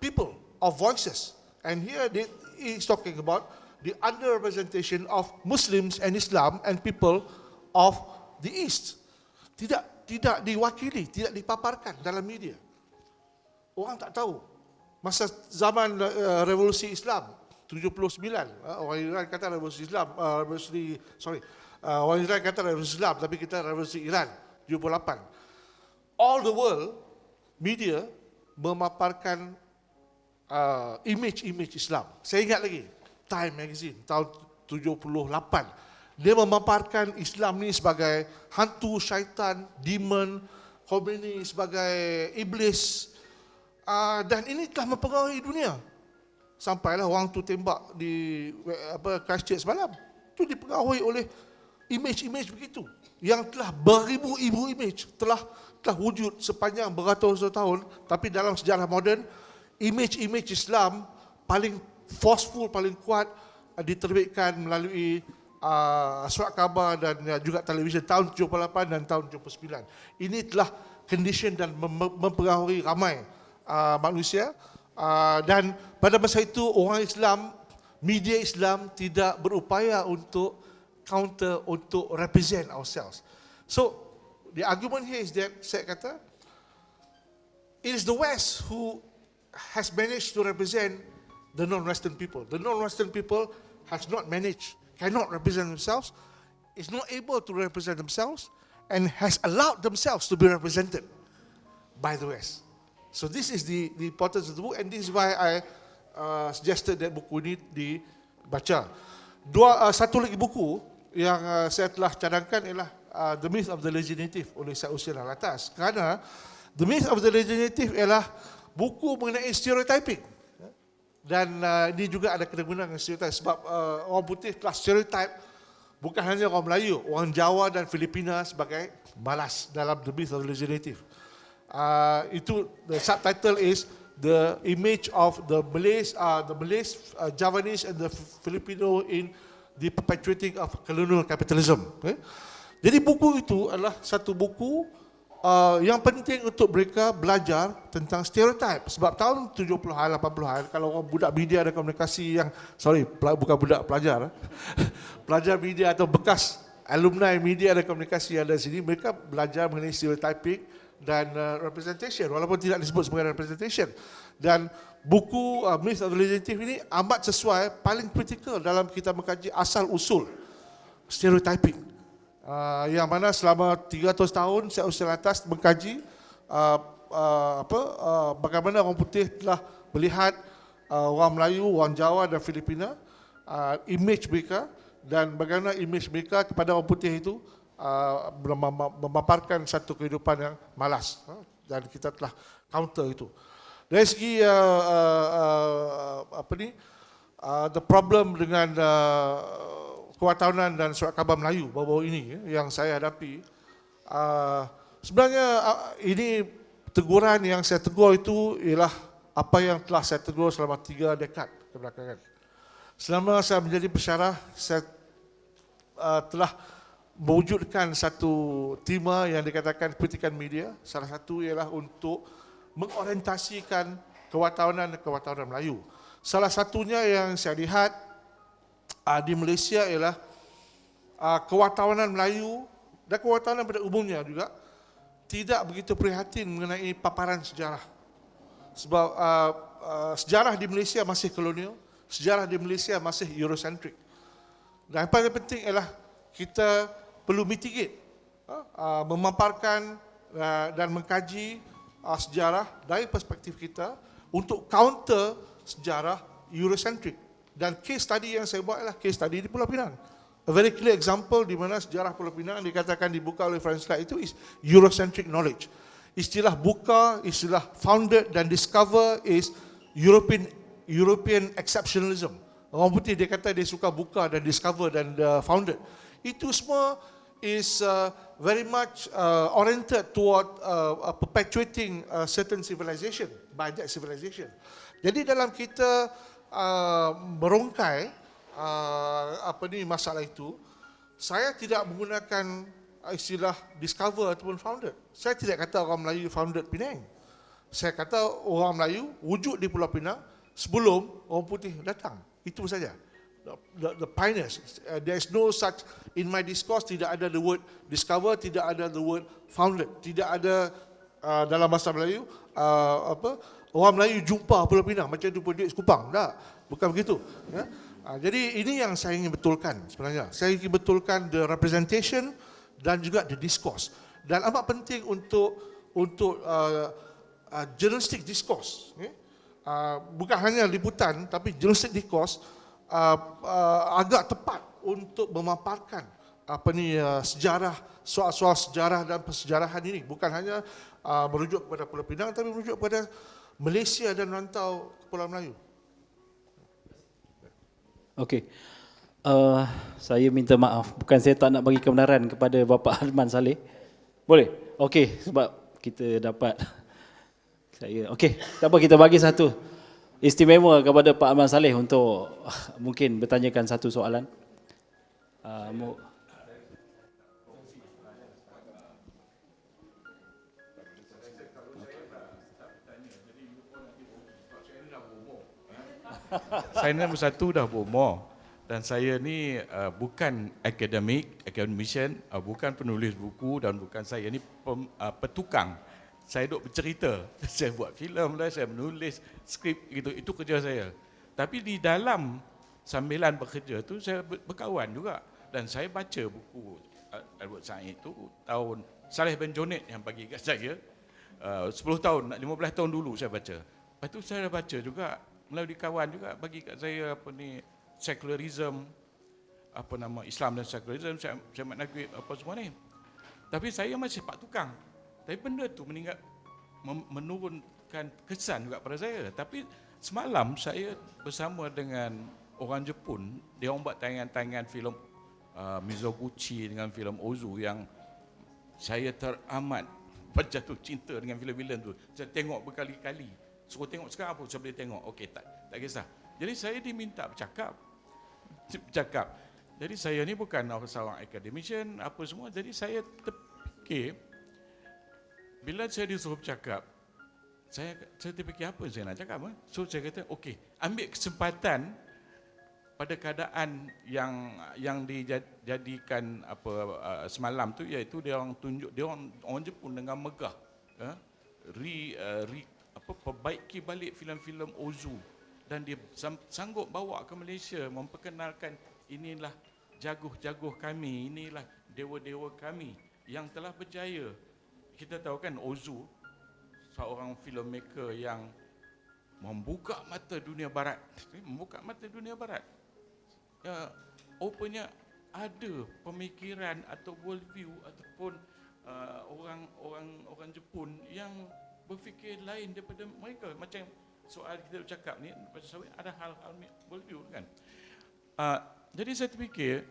people, of voices. And here he is talking about the under-representation of Muslims and Islam and people of the East. Tidak diwakili, tidak dipaparkan dalam media. Orang tak tahu. Masa zaman revolusi Islam 79, orang Iran kata revolusi Islam, orang Iran kata revolusi Islam, tapi kita revolusi Iran 78. All the world media memaparkan image Islam. Saya ingat lagi Time Magazine tahun 78. Dia memaparkan Islam ni sebagai hantu, syaitan, demon, Khomeini sebagai iblis. Dan ini telah mempengaruhi dunia. Sampailah orang tu tembak di Christchurch semalam. Itu dipengaruhi oleh image begitu. Yang telah beribu-ribu image telah wujud sepanjang beratus-ratus tahun. Tapi dalam sejarah moden, image Islam paling forceful, paling kuat diterbitkan melalui surat khabar dan juga televisyen tahun 78 dan tahun 79. Ini telah condition dan mempengaruhi ramai manusia. Dan pada masa itu orang Islam, media Islam tidak berupaya untuk counter, untuk represent ourselves. So the argument here is that saya kata it is the West who has managed to represent the non-Western people. The non-Western people has not managed, cannot represent themselves, is not able to represent themselves, and has allowed themselves to be represented by the West. So this is the importance of the book, and this is why I suggested that buku ini dibaca. Satu lagi buku yang saya telah cadangkan ialah The Myth of the Legitimative oleh Syed Hussein Alatas. Kerana The Myth of the Legitimative ialah buku mengenai stereotyping. Dan ini juga ada kena-guna dengan stereotype sebab orang putih telah stereotype bukan hanya orang Melayu, orang Jawa dan Filipina sebagai malas dalam The Myth of the Legitimative. Itu the subtitle is the image of the Malays, Javanese and the Filipino in the perpetuating of colonial capitalism. Okay? Jadi buku itu adalah satu buku yang penting untuk mereka belajar tentang stereotype. Sebab tahun 70-an, 80-an, kalau orang budak media dan komunikasi yang, bukan budak pelajar, pelajar media atau bekas alumni media dan komunikasi yang ada di sini, mereka belajar mengenai stereotyping dan representation, walaupun tidak disebut sebagai representation. Dan buku Myth of the Legislative ini amat sesuai, paling kritikal dalam kita mengkaji asal-usul stereotyping. Yang mana selama 300 tahun saya usia atas mengkaji bagaimana orang putih telah melihat orang Melayu, orang Jawa dan Filipina, image mereka, dan bagaimana image mereka kepada orang putih itu memaparkan satu kehidupan yang malas, dan kita telah counter itu. Dari segi the problem dengan kewartawanan dan surat khabar Melayu baru-baru ini yang saya hadapi, sebenarnya ini teguran yang saya tegur itu ialah apa yang telah saya tegur selama 3 dekad kebelakangan. Selama saya menjadi pensyarah, saya telah mewujudkan satu tema yang dikatakan kritikan media. Salah satu ialah untuk mengorientasikan kewartawanan dan kewartawanan Melayu. Salah satunya yang saya lihat di Malaysia ialah kewartawanan Melayu dan kewartawanan pada umumnya juga tidak begitu prihatin mengenai paparan sejarah. Sebab sejarah di Malaysia masih kolonial, sejarah di Malaysia masih Eurocentric. Dan yang paling penting ialah kita perlu mitigate, memaparkan dan mengkaji sejarah dari perspektif kita untuk counter sejarah Eurocentric. Dan case study yang saya buat adalah case study di Pulau Pinang. A very clear example di mana sejarah Pulau Pinang dikatakan dibuka oleh Franz Light itu is Eurocentric knowledge. Istilah buka, istilah founded dan discover is European exceptionalism. Orang putih dia kata dia suka buka dan discover dan founded. Itu semua is very much oriented toward perpetuating certain civilization by that civilization. Jadi dalam kita merungkai masalah itu, saya tidak menggunakan istilah discover ataupun founded. Saya tidak kata orang Melayu founded Penang. Saya kata orang Melayu wujud di Pulau Pinang sebelum orang putih datang. Itu saja. The pioneers. There is no such, in my discourse tidak ada the word discover, tidak ada the word founded, tidak ada dalam bahasa Melayu orang Melayu jumpa Pulau Pinang macam jumpa duit sekupang. Tak, bukan begitu. Ya? Jadi ini yang saya ingin betulkan sebenarnya. Saya ingin betulkan the representation dan juga the discourse. Dan amat penting untuk journalistic discourse. Bukan hanya liputan, tapi journalistic discourse agak tepat untuk memaparkan sejarah, soal-soal sejarah dan persejarahan ini. Bukan hanya merujuk kepada Pulau Pinang, tapi merujuk kepada Malaysia dan rantau Kepulauan Melayu. Okey. Saya minta maaf, bukan saya tak nak bagi kebenaran kepada Bapa Adman Saleh. Boleh? Okey, sebab kita dapat okey, tak apa, kita bagi satu istimewa kepada Pak Adman Saleh untuk mungkin bertanyakan satu soalan. Saya nombor 1 dah berumur dan saya ni bukan academician, bukan penulis buku dan bukan saya ni petukang. Saya duk bercerita, saya buat filem lah, saya menulis skrip gitu, itu kerja saya. Tapi di dalam sambilan bekerja tu saya berkawan juga dan saya baca buku Edward Said itu tahun Saleh bin Jonet yang bagi kat saya 10 tahun, 15 tahun dulu saya baca. Lepas tu saya baca juga melalui kawan juga bagi kat saya secularism, Islam dan secularism, saya maknai apa semua ni. Tapi saya masih pak tukang. Tapi benda tu menurunkan kesan juga pada saya. Tapi semalam saya bersama dengan orang Jepun, dia orang buat tayangan-tayangan filem Mizoguchi dengan filem Ozu yang saya teramat berjatuh cinta dengan filem-filem tu. Saya tengok berkali-kali. Suruh tengok sekarang apa saya boleh tengok. Okey, tak kisah. Jadi saya diminta bercakap. Jadi saya ni bukan seorang academician apa semua. Jadi saya terfikir bila saya disuruh bercakap, saya terfikir apa saya nak cakap. So saya kata okey, ambil kesempatan pada keadaan yang dijadikan semalam tu, iaitu dia orang tunjuk, dia orang Jepun dengan megah perbaiki balik filem-filem Ozu, dan dia sanggup bawa ke Malaysia memperkenalkan inilah jaguh-jaguh kami, inilah dewa-dewa kami yang telah berjaya. Kita tahu kan Ozu seorang filmmaker yang membuka mata dunia barat, rupanya ada pemikiran atau worldview ataupun orang Jepun yang berfikir lain daripada mereka. Macam soal kita bercakap ni pasal ada hal-hal worldview kan. Jadi saya terfikir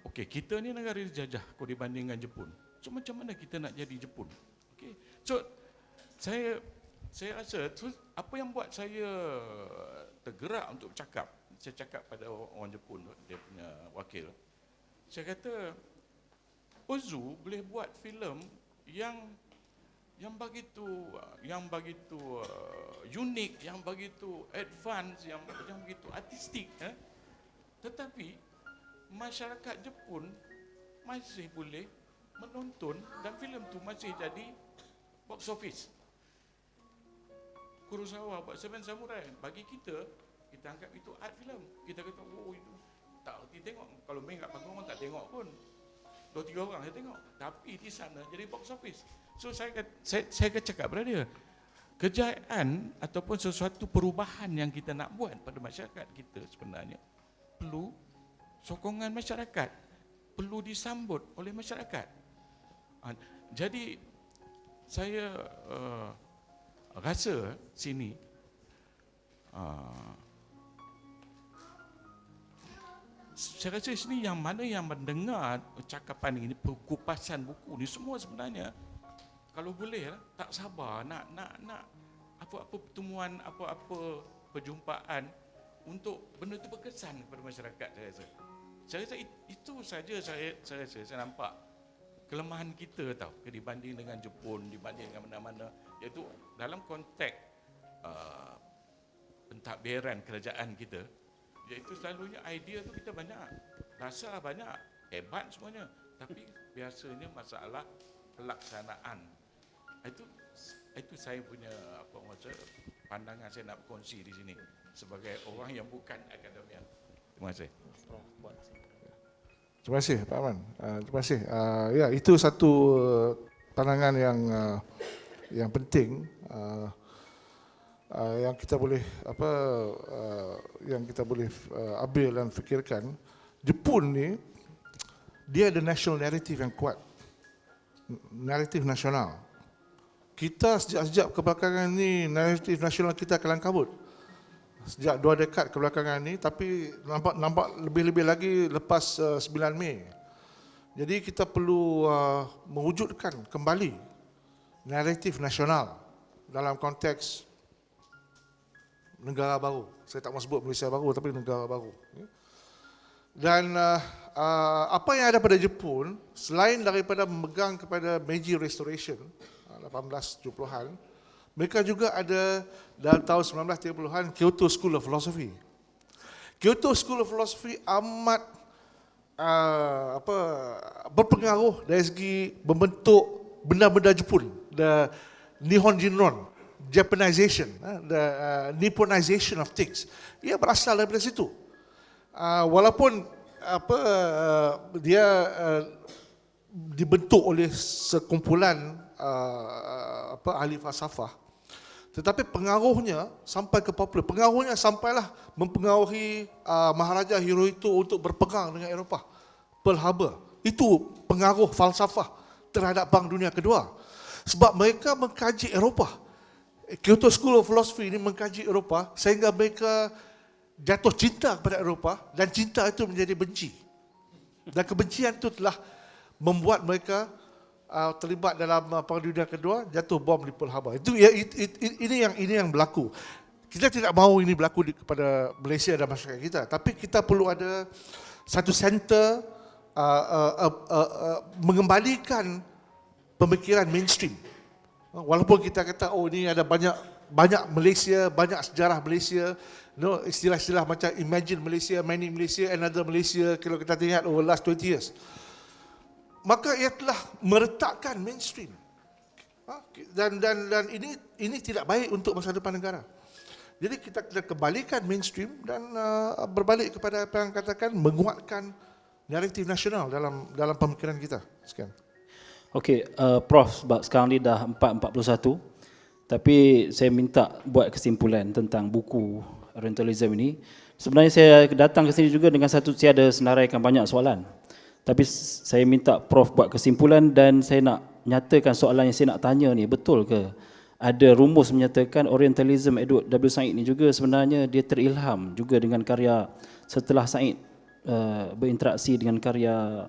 okey, kita ni negara dijajah kalau dibandingkan Jepun. So macam mana kita nak jadi Jepun? Okey. So saya rasa apa yang buat saya tergerak untuk bercakap. Saya cakap pada orang Jepun, dia punya wakil. Saya kata Ozu boleh buat filem yang begitu unik, yang begitu advance, yang begitu artistik, tetapi masyarakat Jepun masih boleh menonton dan filem tu masih jadi box office. Kurosawa buat Seven Samurai, bagi kita anggap itu art filem. Kita kata itu tak erti tengok, kalau main kat panggung orang tak tengok pun, 2-3 orang saya tengok, tapi di sana jadi box office. So saya cakap pada dia, kejayaan ataupun sesuatu perubahan yang kita nak buat pada masyarakat kita sebenarnya perlu sokongan masyarakat, perlu disambut oleh masyarakat. Jadi saya rasa sini saya rasa sini yang mana yang mendengar cakapan ini, kupasan buku ni semua sebenarnya kalau boleh tak sabar nak apa-apa pertemuan, apa-apa perjumpaan untuk benda itu berkesan kepada masyarakat. Saya rasa itu saja saya nampak kelemahan kita dibanding dengan Jepun, dibanding dengan mana-mana, iaitu dalam konteks pentadbiran kerajaan kita, iaitu selalunya idea tu kita banyak, dasar banyak, hebat semuanya, tapi biasanya masalah pelaksanaan. Itu saya punya pandangan saya nak berkongsi di sini sebagai orang yang bukan akademian. Terima kasih. Terima kasih Pak Aman. Terima kasih. Ya, itu satu pandangan yang penting yang kita boleh ambil dan fikirkan. Jepun ni dia ada national narrative yang kuat, naratif nasional. Kita sejak kebelakangan ni naratif nasional kita kelang kabut. Sejak 2 dekad kebelakangan ni, tapi nampak lebih-lebih lagi lepas 9 Mei. Jadi kita perlu mewujudkan kembali naratif nasional dalam konteks negara baru. Saya tak mahu sebut Malaysia baru, tapi negara baru. Dan apa yang ada pada Jepun, selain daripada memegang kepada Meiji Restoration 1870-an, mereka juga ada dalam tahun 1930-an Kyoto School of Philosophy. Kyoto School of Philosophy amat berpengaruh dari segi membentuk benda-benda Jepun, the Nihon Jinron, Japanization, the Nipponization of things. Ia berasal daripada situ. Walaupun dia dibentuk oleh sekumpulan ahli falsafah, tetapi pengaruhnya sampai ke popular, pengaruhnya sampailah mempengaruhi Maharaja Hirohito untuk berperang dengan Eropah, Pearl Harbor. Itu pengaruh falsafah terhadap Perang Dunia Kedua, sebab mereka mengkaji Eropah. Kyoto School of Philosophy ini mengkaji Eropah sehingga mereka jatuh cinta kepada Eropah, dan cinta itu menjadi benci, dan kebencian itu telah membuat mereka terlibat dalam Perang Dunia Kedua, jatuh bom di Pearl Harbor. Ini yang berlaku. Kita tidak mahu ini berlaku kepada Malaysia dan masyarakat kita, tapi kita perlu ada satu center mengembalikan pemikiran mainstream. Walaupun kita kata ini ada banyak Malaysia, banyak sejarah Malaysia, istilah-istilah macam imagine Malaysia, many Malaysia, another Malaysia, kalau kita lihat over last 20 years. Maka ia telah meretakkan mainstream. Dan ini tidak baik untuk masa depan negara. Jadi kita kembalikan mainstream dan berbalik kepada apa yang katakan menguatkan naratif nasional dalam pemikiran kita. Sekian. Okey, Prof, sebab sekarang ni dah 4:41, tapi saya minta buat kesimpulan tentang buku Orientalism ini. Sebenarnya saya datang ke sini juga dengan saya ada senaraikan banyak soalan. Tapi saya minta Prof buat kesimpulan dan saya nak nyatakan soalan yang saya nak tanya ni, betul ke? Ada rumus menyatakan Orientalism Edward W. Said ni juga sebenarnya dia terilham juga dengan karya setelah Said berinteraksi dengan karya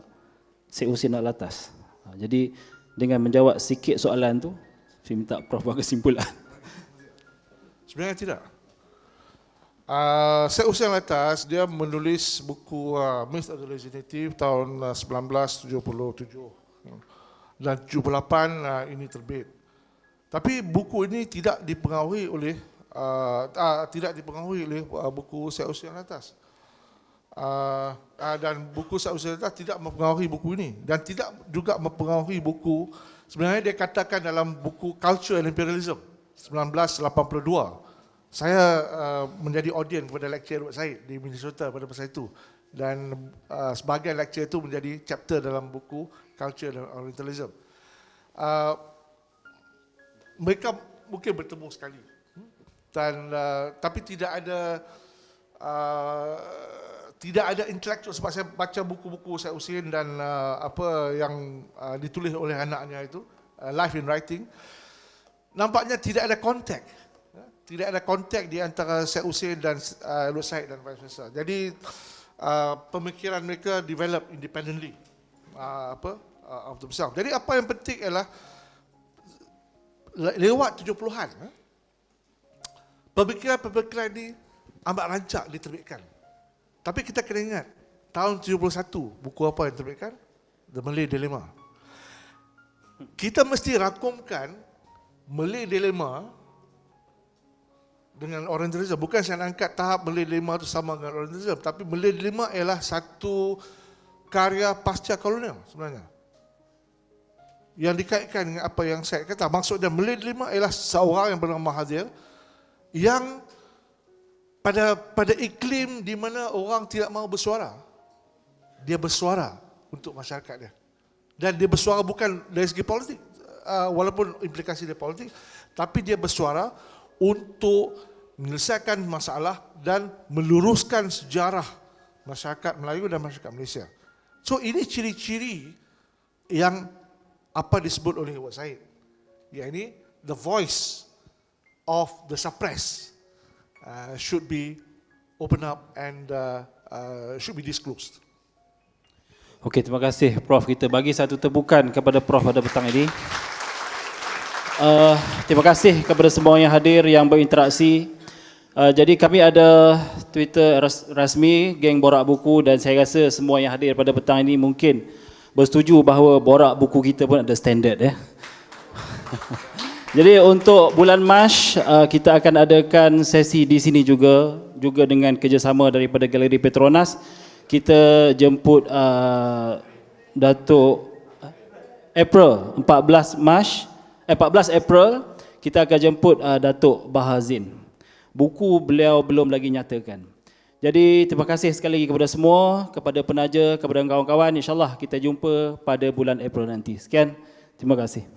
Syed Hussein Alatas. Jadi dengan menjawab sikit soalan tu, saya minta Prof buat kesimpulan. Sebenarnya tidak. Syed Hussein Alatas dia menulis buku Myth of the Lazy Native tahun 1977 dan 78 ini terbit. Tapi buku ini tidak dipengaruhi oleh buku Syed Hussein Alatas. Dan buku Syed Hussein Alatas tidak mempengaruhi buku ini dan tidak juga mempengaruhi buku, sebenarnya dia katakan dalam buku Culture and Imperialism 1982. Saya menjadi audien kepada lecture Edward Said di Minnesota pada masa itu, dan sebahagian lecture itu menjadi chapter dalam buku Culture and Orientalism. Mereka mungkin bertemu sekali, dan tapi tidak ada intellectual. Sebab saya baca buku-buku Syed Hussein dan apa yang ditulis oleh anaknya itu, Life in Writing, nampaknya tidak ada kontak. Tidak ada kontak di antara Syed Hussein dan Edward Said dan vice versa. Jadi pemikiran mereka develop independently of themselves. Jadi apa yang penting ialah lewat 70-an pemikiran ini amat rancak diterbitkan. Tapi kita kena ingat tahun 71 buku apa yang diterbitkan? The Malay Dilemma. Kita mesti rakumkan Malay Dilemma dengan Orientalism. Bukan saya nak angkat tahap Malay Dilemma itu sama dengan Orientalism, tapi Malay Dilemma ialah satu karya pasca kolonial sebenarnya, yang dikaitkan dengan apa yang saya kata. Maksudnya Malay Dilemma ialah seorang yang bernama Mahathir yang pada iklim di mana orang tidak mahu bersuara, dia bersuara untuk masyarakat dia. Dan dia bersuara bukan dari segi politik, walaupun implikasi dia politik, tapi dia bersuara untuk menyelesaikan masalah dan meluruskan sejarah masyarakat Melayu dan masyarakat Malaysia. So ini ciri-ciri yang apa disebut oleh Edward Said, yakni the voice of the suppressed should be opened up and should be disclosed. Okey, terima kasih Prof. Kita bagi satu tepukan kepada Prof pada petang ini. Terima kasih kepada semua yang hadir, yang berinteraksi. Jadi kami ada Twitter rasmi Geng Borak Buku, dan saya rasa semua yang hadir pada petang ini mungkin bersetuju bahawa Borak Buku kita pun ada standard ya. Jadi untuk bulan Mac kita akan adakan sesi di sini juga dengan kerjasama daripada Galeri Petronas. Kita jemput Datuk April 14 April kita akan jemput Datuk Bahazin. Buku beliau belum lagi nyatakan. Jadi terima kasih sekali lagi kepada semua, kepada penaja, kepada kawan-kawan. InsyaAllah kita jumpa pada bulan April nanti. Sekian, terima kasih.